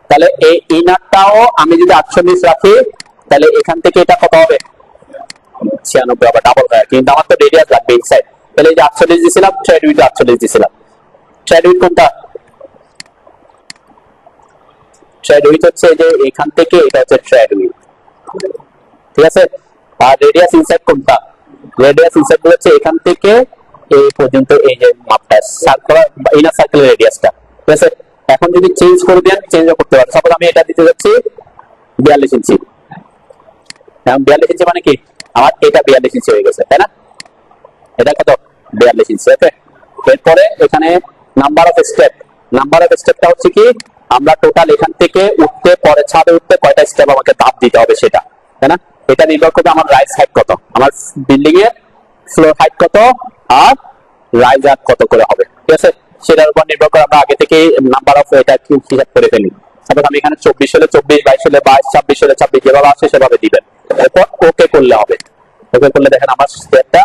তাহলে এই ইনারটাও আমি যদি 48 রাখি তাহলে এখান থেকে এটা কত হবে 96, আবার ডাবল হয়, কিন্তু আমার তো রেডিয়াস লাগবে ইনসাইড। তাহলে এই যে 48 দিছিলাম, থ্রেড উইডথ 48 দিছিলাম। থ্রেড উইডথ কোনটা, থ্রেড উইডথ হচ্ছে যে এখান থেকে এটা হচ্ছে থ্রেড উইডথ, ঠিক আছে। আর রেডিয়াস ইনসাইড কোনটা, রেডিয়াস ইনসাইড হচ্ছে এখান থেকে এই পর্যন্ত এই যে মাপটা সার্কুলার ইনার সার্কেলের রেডিয়াসটা, ঠিক আছে। এখন যদি চেঞ্জ করে দেন চেঞ্জও করতে পারেন। সাপোজ আমি এটা দিতে যাচ্ছি 42 ইঞ্চি, এখন 42 ইঞ্চি মানে কি আমার এটা 42 ইঞ্চি হয়ে গেছে, তাই না। এটা কত 42 ইঞ্চি, ওকে। এরপরে এখানে নাম্বার অফ স্টেপটা হচ্ছে কি আমরা টোটাল এখান থেকে উঠতে পরে ছাদে উঠতে কয়টা স্টেপ আমাকে ধাপ দিতে হবে সেটা, তাই না। এটা নির্ভর করবে আমার রাইজ হাইট কত, আমার বিল্ডিং এর ফ্লোর হাইট কত আর রাইজ হাইট কত করে হবে, ঠিক আছে। সেটার উপর নির্ভর করে আমরা আগে থেকে নাম্বার অফ এটা কিউব হিসাব করে ফেলি। সাপোজ আমি এখানে 24 হলে 24, 22 হলে 22, 26 হলে 26, যেভাবে আসে সেভাবে দিবেন। এরপর ওকে করলে হবে, ওকে করলে দেখেন আমার স্টেপটা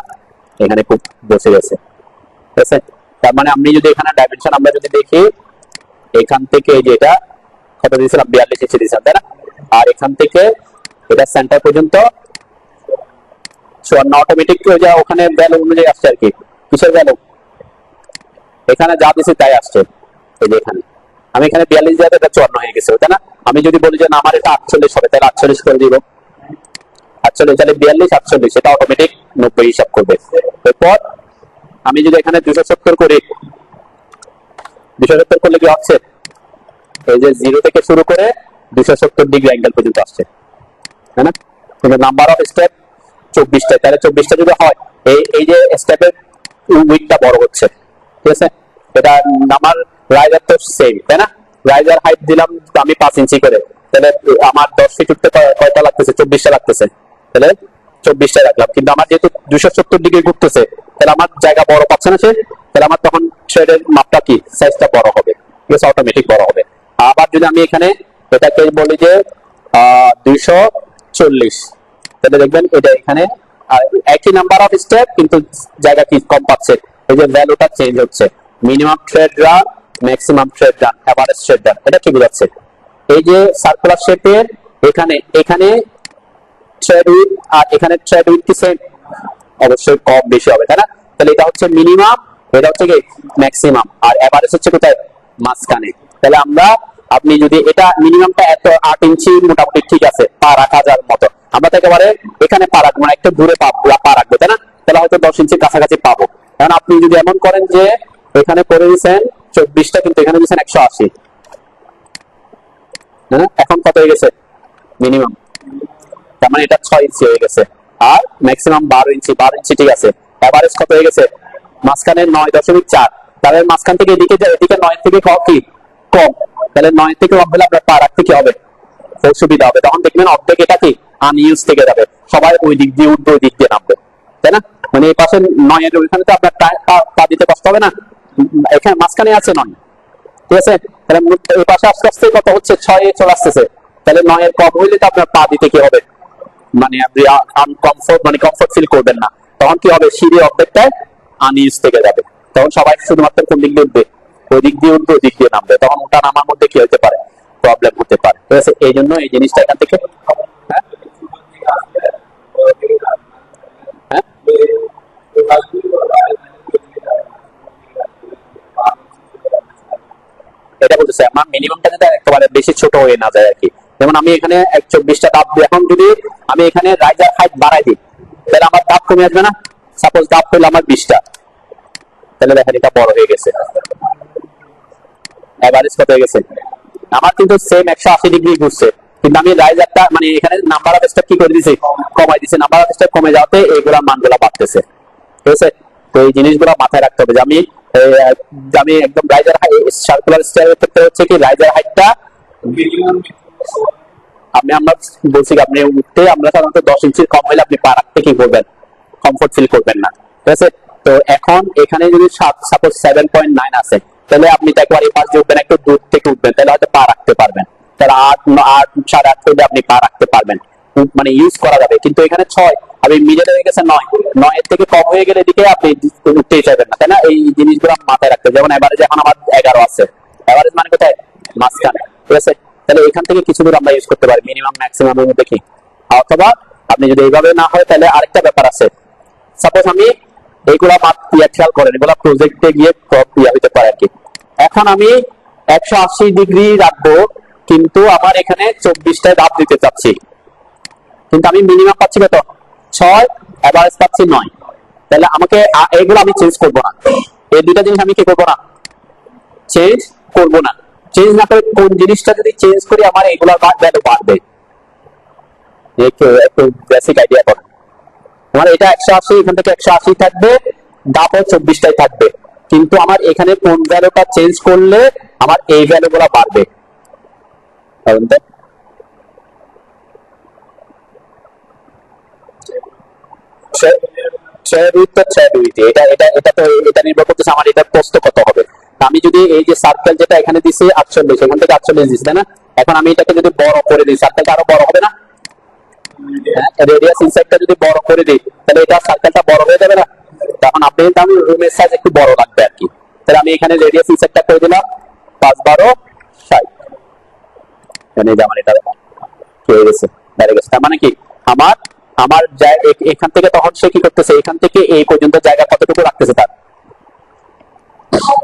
এখানে খুব বসে গেছে, ঠিক আছে। তার মানে আমি যদি এখানে ডাইমেনশন আমরা যদি দেখি এখান থেকে এই যে এটা কত দিয়েছিলাম 42 ইঞ্চি দিয়েছিলাম, তাই না। আর এখান থেকে এটা সেন্টার পর্যন্ত 54 অটোমেটিক ওখানে ভ্যালু অনুযায়ী আসছে আর কি, কিসের ভ্যালু এখানে যা দিছি তাই আসছে। এই যে এখানে আমি এখানে 42 দিয়ে এটা 54 হয়ে গেছে, তাই না। আমি যদি বলি যে না আমার এটা 48 হবে তাহলে 48 করে দিব, 48 তাহলে 42 48 এটা অটোমেটিক 90 হিসাব করবে। এরপর আমি যদি এখানে 270 করি, 270 করলে কি হচ্ছে এই যে 0 থেকে শুরু করে 270 ডিগ্রি অ্যাঙ্গেল পর্যন্ত আসছে, তাই না। কিন্তু নাম্বার অফ স্টেপ 24টা, তাহলে 24টা যদি হয় এই যে স্টেপের উইডথটা বড় হচ্ছে, ঠিক আছে। এটা আমার রাইজার তো সেম, তাই না। রাইজার হাইট দিলাম আমি 5 ইঞ্চি করে, তাহলে আমার 10 ফিট উঠতে কয়টা লাগতেছে 24টা লাগতেছে, তাহলে 24টা রাখলাম। কিন্তু আমার যেহেতু 270 ডিগ্রি ঘুরতেছে তাহলে আমার জায়গা বড় পাচ্ছে না সে, তাহলে আমার তখন থ্রেডের মাপটা কি সাইজটা বড় হবে, ঠিক আছে, অটোমেটিক বড় হবে। আবার যদি আমি এখানে এটাকে বলি যে 240, তাহলে দেখবেন এটা এখানে একই নাম্বার অফ স্টেপ কিন্তু জায়গা কি কম পাচ্ছে, এই যে ভ্যালুটা চেঞ্জ হচ্ছে। Minimum thread run, maximum thread run, average thread run, এটা কি বোঝাচ্ছে এই যে সার্কুলার শেপের এখানে থ্রেড উইডথ আর এখানে থ্রেড উইডথ কি সেম, অবশ্যই কম বেশি হবে, তাই না। তাহলে এটা হচ্ছে মিনিমাম, এটা হচ্ছে কি ম্যাক্সিমাম, আর এভারেজ হচ্ছে কোথায় মাঝখানে। তাহলে আপনি যদি এটা মিনিমামটা এত 8 ইঞ্চি মোটামুটি ঠিক আছে, পা রাখা যাওয়ার মতো, আমরা তো একেবারে এখানে পা রাখবো না, একটু দূরে পা রাখবো, তাই না। তাহলে হয়তো 10 ইঞ্চির কাছাকাছি পাবো। এখন আপনি যদি এমন করেন যে এখানে করে দিচ্ছেন 24টা কিন্তু এখানে দিচ্ছেন 180, এখন কত হয়ে গেছে মিনিমাম, তার মানে এটা 6 ইঞ্চি হয়ে গেছে। আর ম্যাক্সিমাম 12 ইঞ্চি, 12 ইঞ্চি ঠিক আছে। এভারেজ কত হয়ে গেছে মাঝখানে 9.4, তাহলে মাঝখান থেকে এদিকে 9 থেকে কি কম, তাহলে 9 থেকে কম হলে আপনার পা রাখতে কি হবে অসুবিধা হবে, তখন দেখবেন অর্ধেক এটা কি আনইউজ থেকে যাবে। সবাই ওই দিক দিয়ে উঠবে, ওই দিক দিয়ে নামবে, তাই না? মানে এই পাশে 9 এর ওইখানে তো আপনার পা দিতে কষ্ট হবে না, এখানে মাঝখানে আছে 9, ঠিক আছে? তাহলে এই পাশে আস্তে আস্তে কত হচ্ছে, 6 এ চলে আসতেছে, তাহলে 9 এর কম হইলে তো আপনার পা দিতে কি হবে, মানে আপনি আনকমফোর্ট মানে কমফোর্ট ফিল করবেন না, তখন কি হবে, সিঁড়ি অর্ধেকটায় আনইউজ থেকে যাবে, তখন সবাই শুধুমাত্র কোন দিক দিয়ে উঠবে, ওই দিক দিয়ে উঠবে, ওই দিক দিয়ে নামবে, তখন ওটা নামার মধ্যে কি হতে পারে, প্রবলেম হতে পারে, ঠিক আছে? এই জন্য এই জিনিসটা এখান থেকে হ্যাঁ এটা বলতেছে আমার মিনিমামটা যাতে একেবারে বেশি ছোট হয়ে না যায় আর কি। যেমন আমি এখানে 24টা ধাপ দিই, এখন যদি আমি এখানে রাইজার হাইট বাড়াই দিই তাহলে আমার ধাপ কমে আসবে না? সাপোজ ধাপ হইলো আমার 20টা, তাহলে দেখেন এটা বড় হয়ে গেছে, এভারেজ কত হয়ে গেছে আমার, কিন্তু সেম 180 ডিগ্রি ঘুরছে, কিন্তু আমি রাইজারটা মানে এখানে নাম্বার অফ স্টেপ কি করে দিছি, কমাই দিছি, নাম্বার অফ স্টেপ কমে যাওয়াতে এইগুলা মানগুলা বাড়তেছে, ঠিক আছে? তো এই জিনিসগুলো মাথায় রাখতে হবে যে আমি আমি একদম রাইজার সার্কুলার স্টাইলের ক্ষেত্রে হচ্ছে কি রাইজার হাইটটা আমরা বলছি কি আপনি উঠতে আমরা সাধারণত 10 ইঞ্চির কম হলে আপনি পা রাখতে কি করবেন, কমফোর্ট ফিল করবেন না, ঠিক আছে? তো এখন এখানে যদি সাপোজ 7.9 আছে, তাহলে আপনি তো একবার এই পাশ দিয়ে উঠবেন, একটু দূর থেকে উঠবেন, তাহলে হয়তো পা রাখতে পারবেন, তাহলে 8 8.5 হলে আপনি পা রাখতে পারবেন, মানে ইউজ করা যাবে। কিন্তু এখানে 6, আমি মিডল হয়ে গেছে 9 এর থেকে কম হয়ে গেলে এদিকে আপনি উঠতেই চাইবেন না, তাই না? এই জিনিসগুলো মাথায় রাখতে, যেমন এভারেজ এখন আমার 11 আছে, এভারেজ মানে কোথায়, মাঝখানে, ঠিক আছে? তাহলে এখান থেকে কিছু দূর আমরা ইউজ করতে পারি, মিনিমাম ম্যাক্সিমাম এর মধ্যে কি, অথবা আপনি যদি এইভাবে না হয় তাহলে আরেকটা ব্যাপার আছে, সাপোজ আমি এইগুলা খেয়াল করেন, এগুলা প্রজেক্টে গিয়ে হইতে পারে আর কি। এখন আমি 180 ডিগ্রি রাখবো, কিন্তু আমার এখানে 24টায় ধাপ দিতে চাচ্ছি, কিন্তু আমি মিনিমাম পাচ্ছি কত, 6, এভারেজ পাচ্ছি 9, তাহলে আমাকে এইগুলো আমি চেঞ্জ করবো না, এই দুইটা জিনিস আমি কি করবো না, চেঞ্জ করবো না। চেঞ্জ না করে কোন জিনিসটা যদি চেঞ্জ করি আমার এইগুলো ভ্যালু বাড়বে, একটু বেসিক আইডিয়া করেন। আমার এটা 180, এখান থেকে 180 থাকবে, ধাপও 24টাই থাকবে, কিন্তু আমার এখানে কোন ভ্যালুটা চেঞ্জ করলে আমার এই ভ্যালুগুলো বাড়বে, এটা নির্ভর করতেছে আমার এটার প্রস্থ কত হবে। আমি যদি এই যে সার্কেল যেটা এখানে দিছি 48, এখান থেকে 48 দিচ্ছি, তাই না? এখন আমি এটাকে যদি বড় করে দিই, সার্কেলটা আরো বড় হবে না? রেডিয়াস ইনসাইডটা যদি বড় করে দিই তাহলে এটা সার্কেলটা বড় হয়ে যাবে না? তখন আপনি রুমের সাইজ একটু বড় লাগবে আর কি। তাহলে আমি এখানে রেডিয়াস ইনসাইডটা করে দিলাম 5 12 60, মানে যেমন এটা হয়ে গেছে, বেড়ে গেছে। তার মানে কি আমার আমার এখান থেকে তখন সে কি করতেছে, এখান থেকে এই পর্যন্ত জায়গা কতটুকু রাখতেছে, তার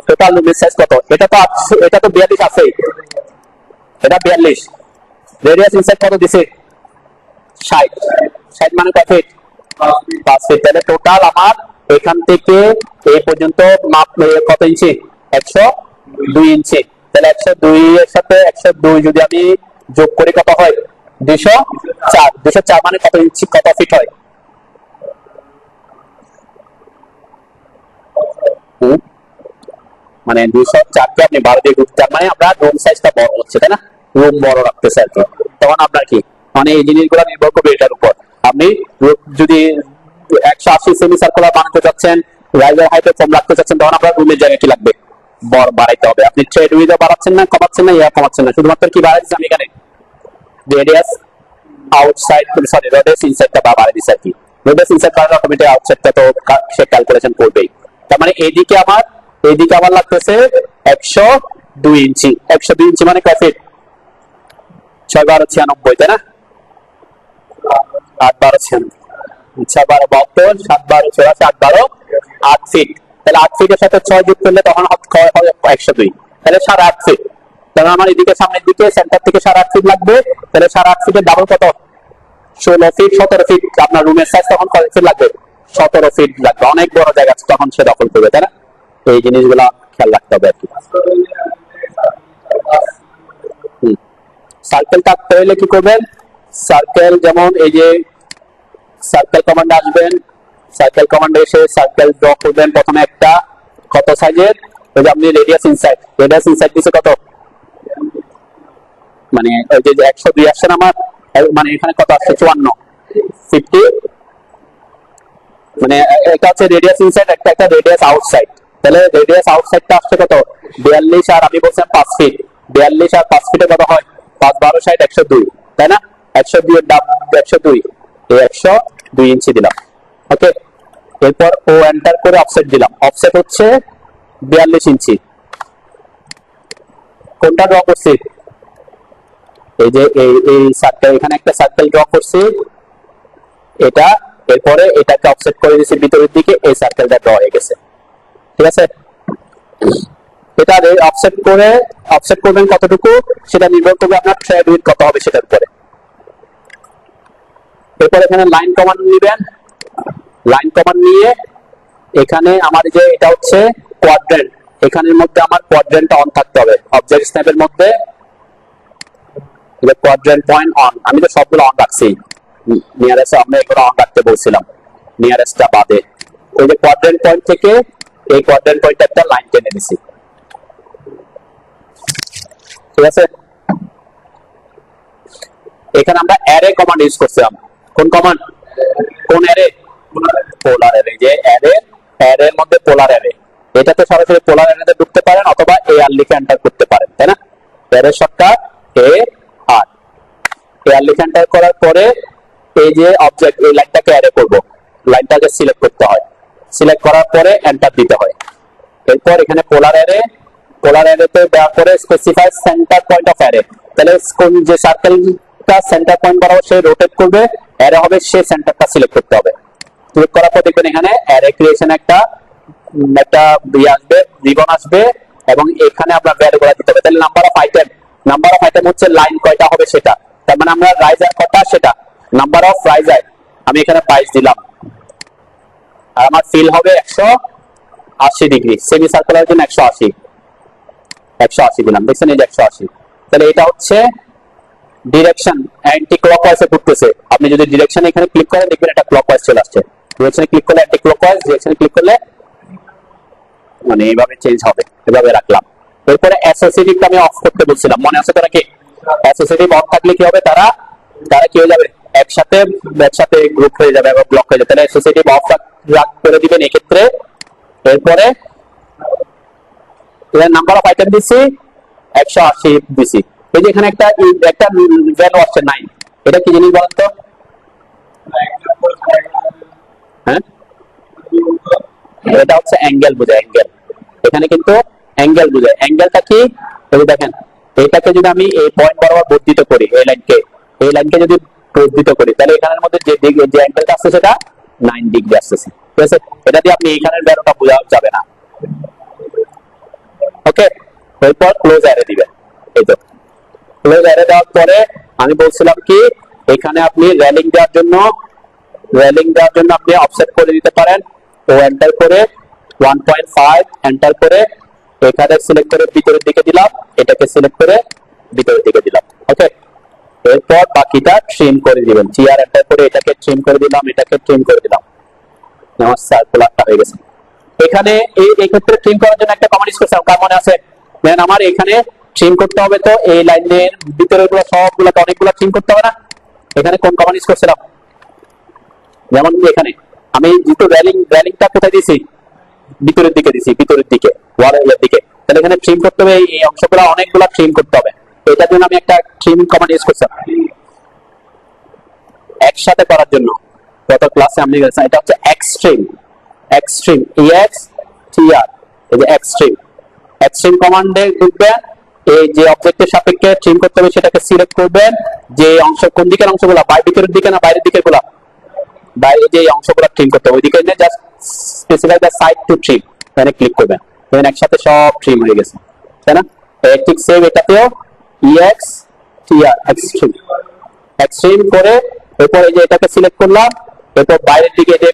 টোটাল রুমের সাইজ কত, এটা তো 42 আছে, এটা 42, রেডিয়াস ইনসাইড কত দিছে 60, 60 মানে কত ফিট, 5 ফিট। তাহলে টোটাল আমার এখান থেকে এই পর্যন্ত মাপ কত ইঞ্চি, 102 ইঞ্চি। তাহলে 102 এর সাথে 102 যদি আমি যোগ করি কত হয়, 204, 204 মানে কত ইঞ্চি, কত ফিট হয়, মানে 204 কে আপনি 12 দিয়ে গুণ, তার মানে আমরা রুম সাইজটা বড় হচ্ছে, তাই না? রুম বড় রাখতেছে আর কি। তখন আপনার কি মানে এই জিনিসগুলো নির্ভর করবে এটার উপর। আপনি যদি 180 সেমি সার্কুলার বানাতে চাচ্ছেন, রাইজার হাইটে কম রাখতে চাচ্ছেন, তখন আপনার রুমের জায়গা কি লাগবে, বড় বাড়াইতে হবে। আপনি থ্রেড উইথও বাড়াচ্ছেন না, কমাচ্ছেন না, ইয়া কমাচ্ছেন না, শুধুমাত্র কি বাড়াইছেন আমি এখানে রেডিয়াস আউটসাইড, সরি রেডিয়াস ইনসাইডটা বাড়াই দিচ্ছি আর কি। রেডিয়াস ইনসাইড বাড়ালে অটোমেটিক আউটসাইডটা তো সে ক্যালকুলেশন করবেই। তার মানে এইদিকে আমার লাগতেছে 102 ইঞ্চি, 102 ইঞ্চি মানে কয় ফিট, 6 12 96, তাই না? 8 12 96, 6 12 72, 7 12 84, 8 12 8 ফিট। তাহলে 8 ফিটের সাথে 6 যোগ করলে তখন হবে 102, তাহলে 8.5 ফিট। তাহলে আমার এদিকে সামনের দিকে সেন্টার থেকে 8.5 ফিট লাগবে, তাহলে 8.5 ফিটের ডাবল কত, 16 ফিট, 17 ফিট। আপনার রুমের সাইজ তখন কত ফিট লাগবে, 17 ফিট লাগবে, অনেক বড় জায়গা তখন সে দখল করবে, তাই না? এই জিনিসগুলা খেয়াল রাখতে হবে আর কি। সার্কেল কাটতে হলে কি করবেন, সার্কেল যেমন এই যে সার্কেল কমান্ডে আসবেন, সার্কেল কমান্ডে এসে সার্কেল ড্র করবেন, প্রথমে একটা কত সাইজের, ওই যে আপনি রেডিয়াস ইনসাইড দিছে কত, মানে ওই যে 102 আসছে না আমার, মানে এখানে কত আসছে 54, 50 মানে এটা হচ্ছে রেডিয়াস ইনসাইড, একটা রেডিয়াস আউটসাইড। তাহলে রেডিয়াস আউটসাইডটা আসছে কত 42, আর আমি বলছিলাম 5 ফিট। 42 আর 5 ফিটে কত হয় 5 12 60 102, তাই না? 102 এর দাম 102, এই 102 ইঞ্চি দিলাম। ওকে, এরপর ও এন্টার করে অফসেট দিলাম। অফসেট হচ্ছে 42 ইঞ্চি। কোনটা ড্র করছি? এই যে এই সার্কেল, এখানে একটা সার্কেল ড্র করছি এটা, এরপরে এটাকে অফসেট করে দিয়েছি ভিতরের দিকে, এই সার্কেলটা ড্র হয়ে গেছে। ঠিক আছে, এটা অফসেট করে অফসেট করবেন কতটুকু সেটা নির্ভর করবে আপনার থ্রেড উইডথ কত হবে সেটার উপরে। এরপর এখানে লাইন কমান্ড নেবেন। লাইন কমান্ড নিয়ে এখানে আমার যে এটা হচ্ছে কোয়াড্রেন্ট, এখানের মধ্যে আমার কোয়াড্রেন্টটা অন থাকতে হবে। অবজেক্ট স্ন্যাপের মধ্যে কোয়াড্রেন্ট পয়েন্ট অন, আমি তো সবগুলো অন রাখছি। নিয়ারেস্ট আমরা এগুলো অন রাখতে বলছিলাম, নিয়ারেস্টটা বাদে। ওই যে কোয়াড্রেন্ট পয়েন্ট থেকে এই কোয়াড্রেন্ট পয়েন্টে একটা লাইন টেনে দিছি। ঠিক আছে, এখানে আমরা অ্যারে কমান্ড ইউজ করছিলাম। কোন কমান্ড? কোন অ্যারে? পোলার অ্যারে। যে অ্যারের মধ্যে পোলার অ্যারে, এটাতে সরাসরি পোলার অ্যারেতে ঢুকতে পারেন অথবা এ আর লিখে এন্টার করতে পারেন, তাই না? অ্যারের শর্টকাট এ আর লিখে এন্টার করার পরে এই যে অবজেক্ট, এই লাইনটাকে অ্যারে করব, লাইনটাকে সিলেক্ট করতে হয়। সিলেক্ট করার পরে এন্টার দিতে হয়। এরপর এখানে পোলার অ্যারেতে দেওয়ার পরে specify centre point of array. তাহলে কোন যে সার্কেলটা সেন্টার পয়েন্ট বরাবর সে রোটেট করবে, অ্যারে হবে সে সেন্টারটা সিলেক্ট করতে হবে। ক্লিক করার পর দেখবেন এখানে অ্যারে ক্রিয়েশন একটা আসবে, রিবন আসবে, এবং এখানে আমরা ভ্যালুগুলো দিতে হবে। তাহলে নাম্বার অফ আইটেম হচ্ছে লাইন কয়টা হবে সেটা, তার মানে আমরা রাইজার কটা সেটা। নাম্বার অফ রাইজার আমি এখানে 22 দিলাম, আর আমার ফিল হবে 180 ডিগ্রি। সেমি সার্কুলার জন্য 180 দিলাম, দেখছেন এই যে 180। তাহলে এটা হচ্ছে ডিরেকশন অ্যান্টি ক্লকওয়াইজে ঘুরতেছে। আপনি যদি ডিরেকশন এখানে ক্লিক করেন দেখবেন এটা ক্লকওয়াইজ চলে আসছে। ডিরেকশনে ক্লিক করলে অ্যান্টি ক্লকওয়াইজ, ডিরেকশনে ক্লিক করলে মানে এইভাবে চেঞ্জ হবে। এভাবে রাখলাম। এরপরে অ্যাসোসিয়েটিভটা আমি অফ করতে বলছিলাম, মনে আছে তো নাকি? অ্যাসোসিয়েটিভ অফ থাকলে কি হবে, তারা কি হয়ে যাবে, একসাথে গ্রুপ হয়ে যাবে এবং ব্লক হয়ে যাবে। তাহলে অ্যাসোসিয়েটিভ অফ করে দিবেন এই ক্ষেত্রে। এরপরে নাম্বার অফ আইটেম দিছি 180 দিছি। এই যে এখানে একটা ভ্যালু আসছে 9, এটা কি জিনিস বলেন তো? হ্যাঁ, এটা হচ্ছে অ্যাঙ্গেল বোঝায়, অ্যাঙ্গেল। এখানে কিন্তু অ্যাঙ্গেল বোঝায়। অ্যাঙ্গেলটা কি এই দেখেন, এটাকে যদি আমি এই পয়েন্ট বরাবর বর্ধিত করি, এই লাইনকে যদি বর্ধিত করি, তাহলে এখানের মধ্যে যে অ্যাঙ্গেলটা আসছে সেটা 9 ডিগ্রি আসছে। ঠিক আছে, এটা দিয়ে আপনি এখানের ভ্যালুটা বোঝা যাবে না। ওকে, এরপর ক্লোজ অ্যারে দিবেন। এই তো ক্লোজ অ্যারে দেওয়ার পরে আমি বলছিলাম কি এখানে আপনি রেলিং দেওয়ার জন্য আপনি অফসেট করে দিতে পারেন। ও এন্টার করে 1.5 এন্টার করে এখানে সিলেক্ট করে ভিতরের দিকে দিলাম, এটাকে সিলেক্ট করে ভিতরের দিকে দিলাম। ওকে, এরপর বাকিটা ট্রিম করে দিবেন। জিআর এন্টার করে এটাকে ট্রিম করে দিলাম, এটাকে ট্রিম করে দিলাম। আমার সার্কুলারটা হয়ে গেছে। এখানে এই ক্ষেত্রে ট্রিম করার জন্য একটা কমান্ড ইউজ করছিলাম, কার মনে আছে? দেখেন আমার এখানে ট্রিম করতে হবে, তো এই লাইনের ভিতরের গুলো সবগুলো অনেকগুলো ট্রিম করতে হবে না? এখানে কোন কমান্ড ইউজ করছিলাম? যেমন এখানে আমি যেহেতু রেলিংটা কোথায় দিয়েছি, ভিতরের দিকে দিয়েছি, ভিতরের দিকে ওয়ালের দিকে। তাহলে এখানে ট্রিম করতে হবে, এই অংশগুলো অনেকগুলো ট্রিম করতে হবে। এটার জন্য আমি একটা ট্রিম কমান্ড ইউজ করছিলাম একসাথে করার জন্য। গত ক্লাসে আমি গেছিলাম, এটা হচ্ছে এক্সট্রিম EXTR। এই যে এক্সট্রিম কমান্ডে ঢুকবেন, এই যে অবজেক্টের সাপেক্ষে ট্রিম করতে হবে সেটাকে সিলেক্ট করবেন। যে অংশ কোন দিকের অংশগুলো, ভিতরের দিকে না বাইরের দিকের গুলা, বাইরে যে অংশগুলো ট্রিম করতে হবে ওইদিকে just specify the side two trim, এখানে ক্লিক করবেন। দেখেন একসাথে সব ট্রিম হয়ে গেছে, তাই না? ঠিক সেম এটাতেও EXTR এক্সট্রিম করে এরপর এই যে এটাকে সিলেক্ট করলাম। এরপর বাইরের দিকে যে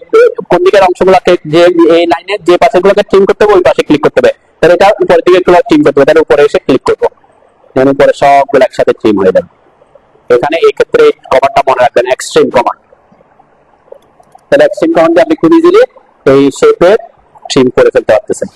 কোন দিকের অংশগুলোকে, যে এই লাইনের যে পাশেগুলোকে ট্রিম করতে হবে ওই পাশে ক্লিক করতে হবে। তাহলে এটা উপরের দিকে গুলো ট্রিম করতে হবে, তাহলে উপরে এসে ক্লিক করবো, উপরে সবগুলো একসাথে ট্রিম হয়ে যাবে। এখানে এই ক্ষেত্রে এই কমান্ডটা মনে রাখবেন, এক্সট্রিম কমান্ড। তাহলে এক্সট্রিম কমান্ডে আপনি খুব ইজিলি এই শেপে ট্রিম করে ফেলতে পারতেছেন।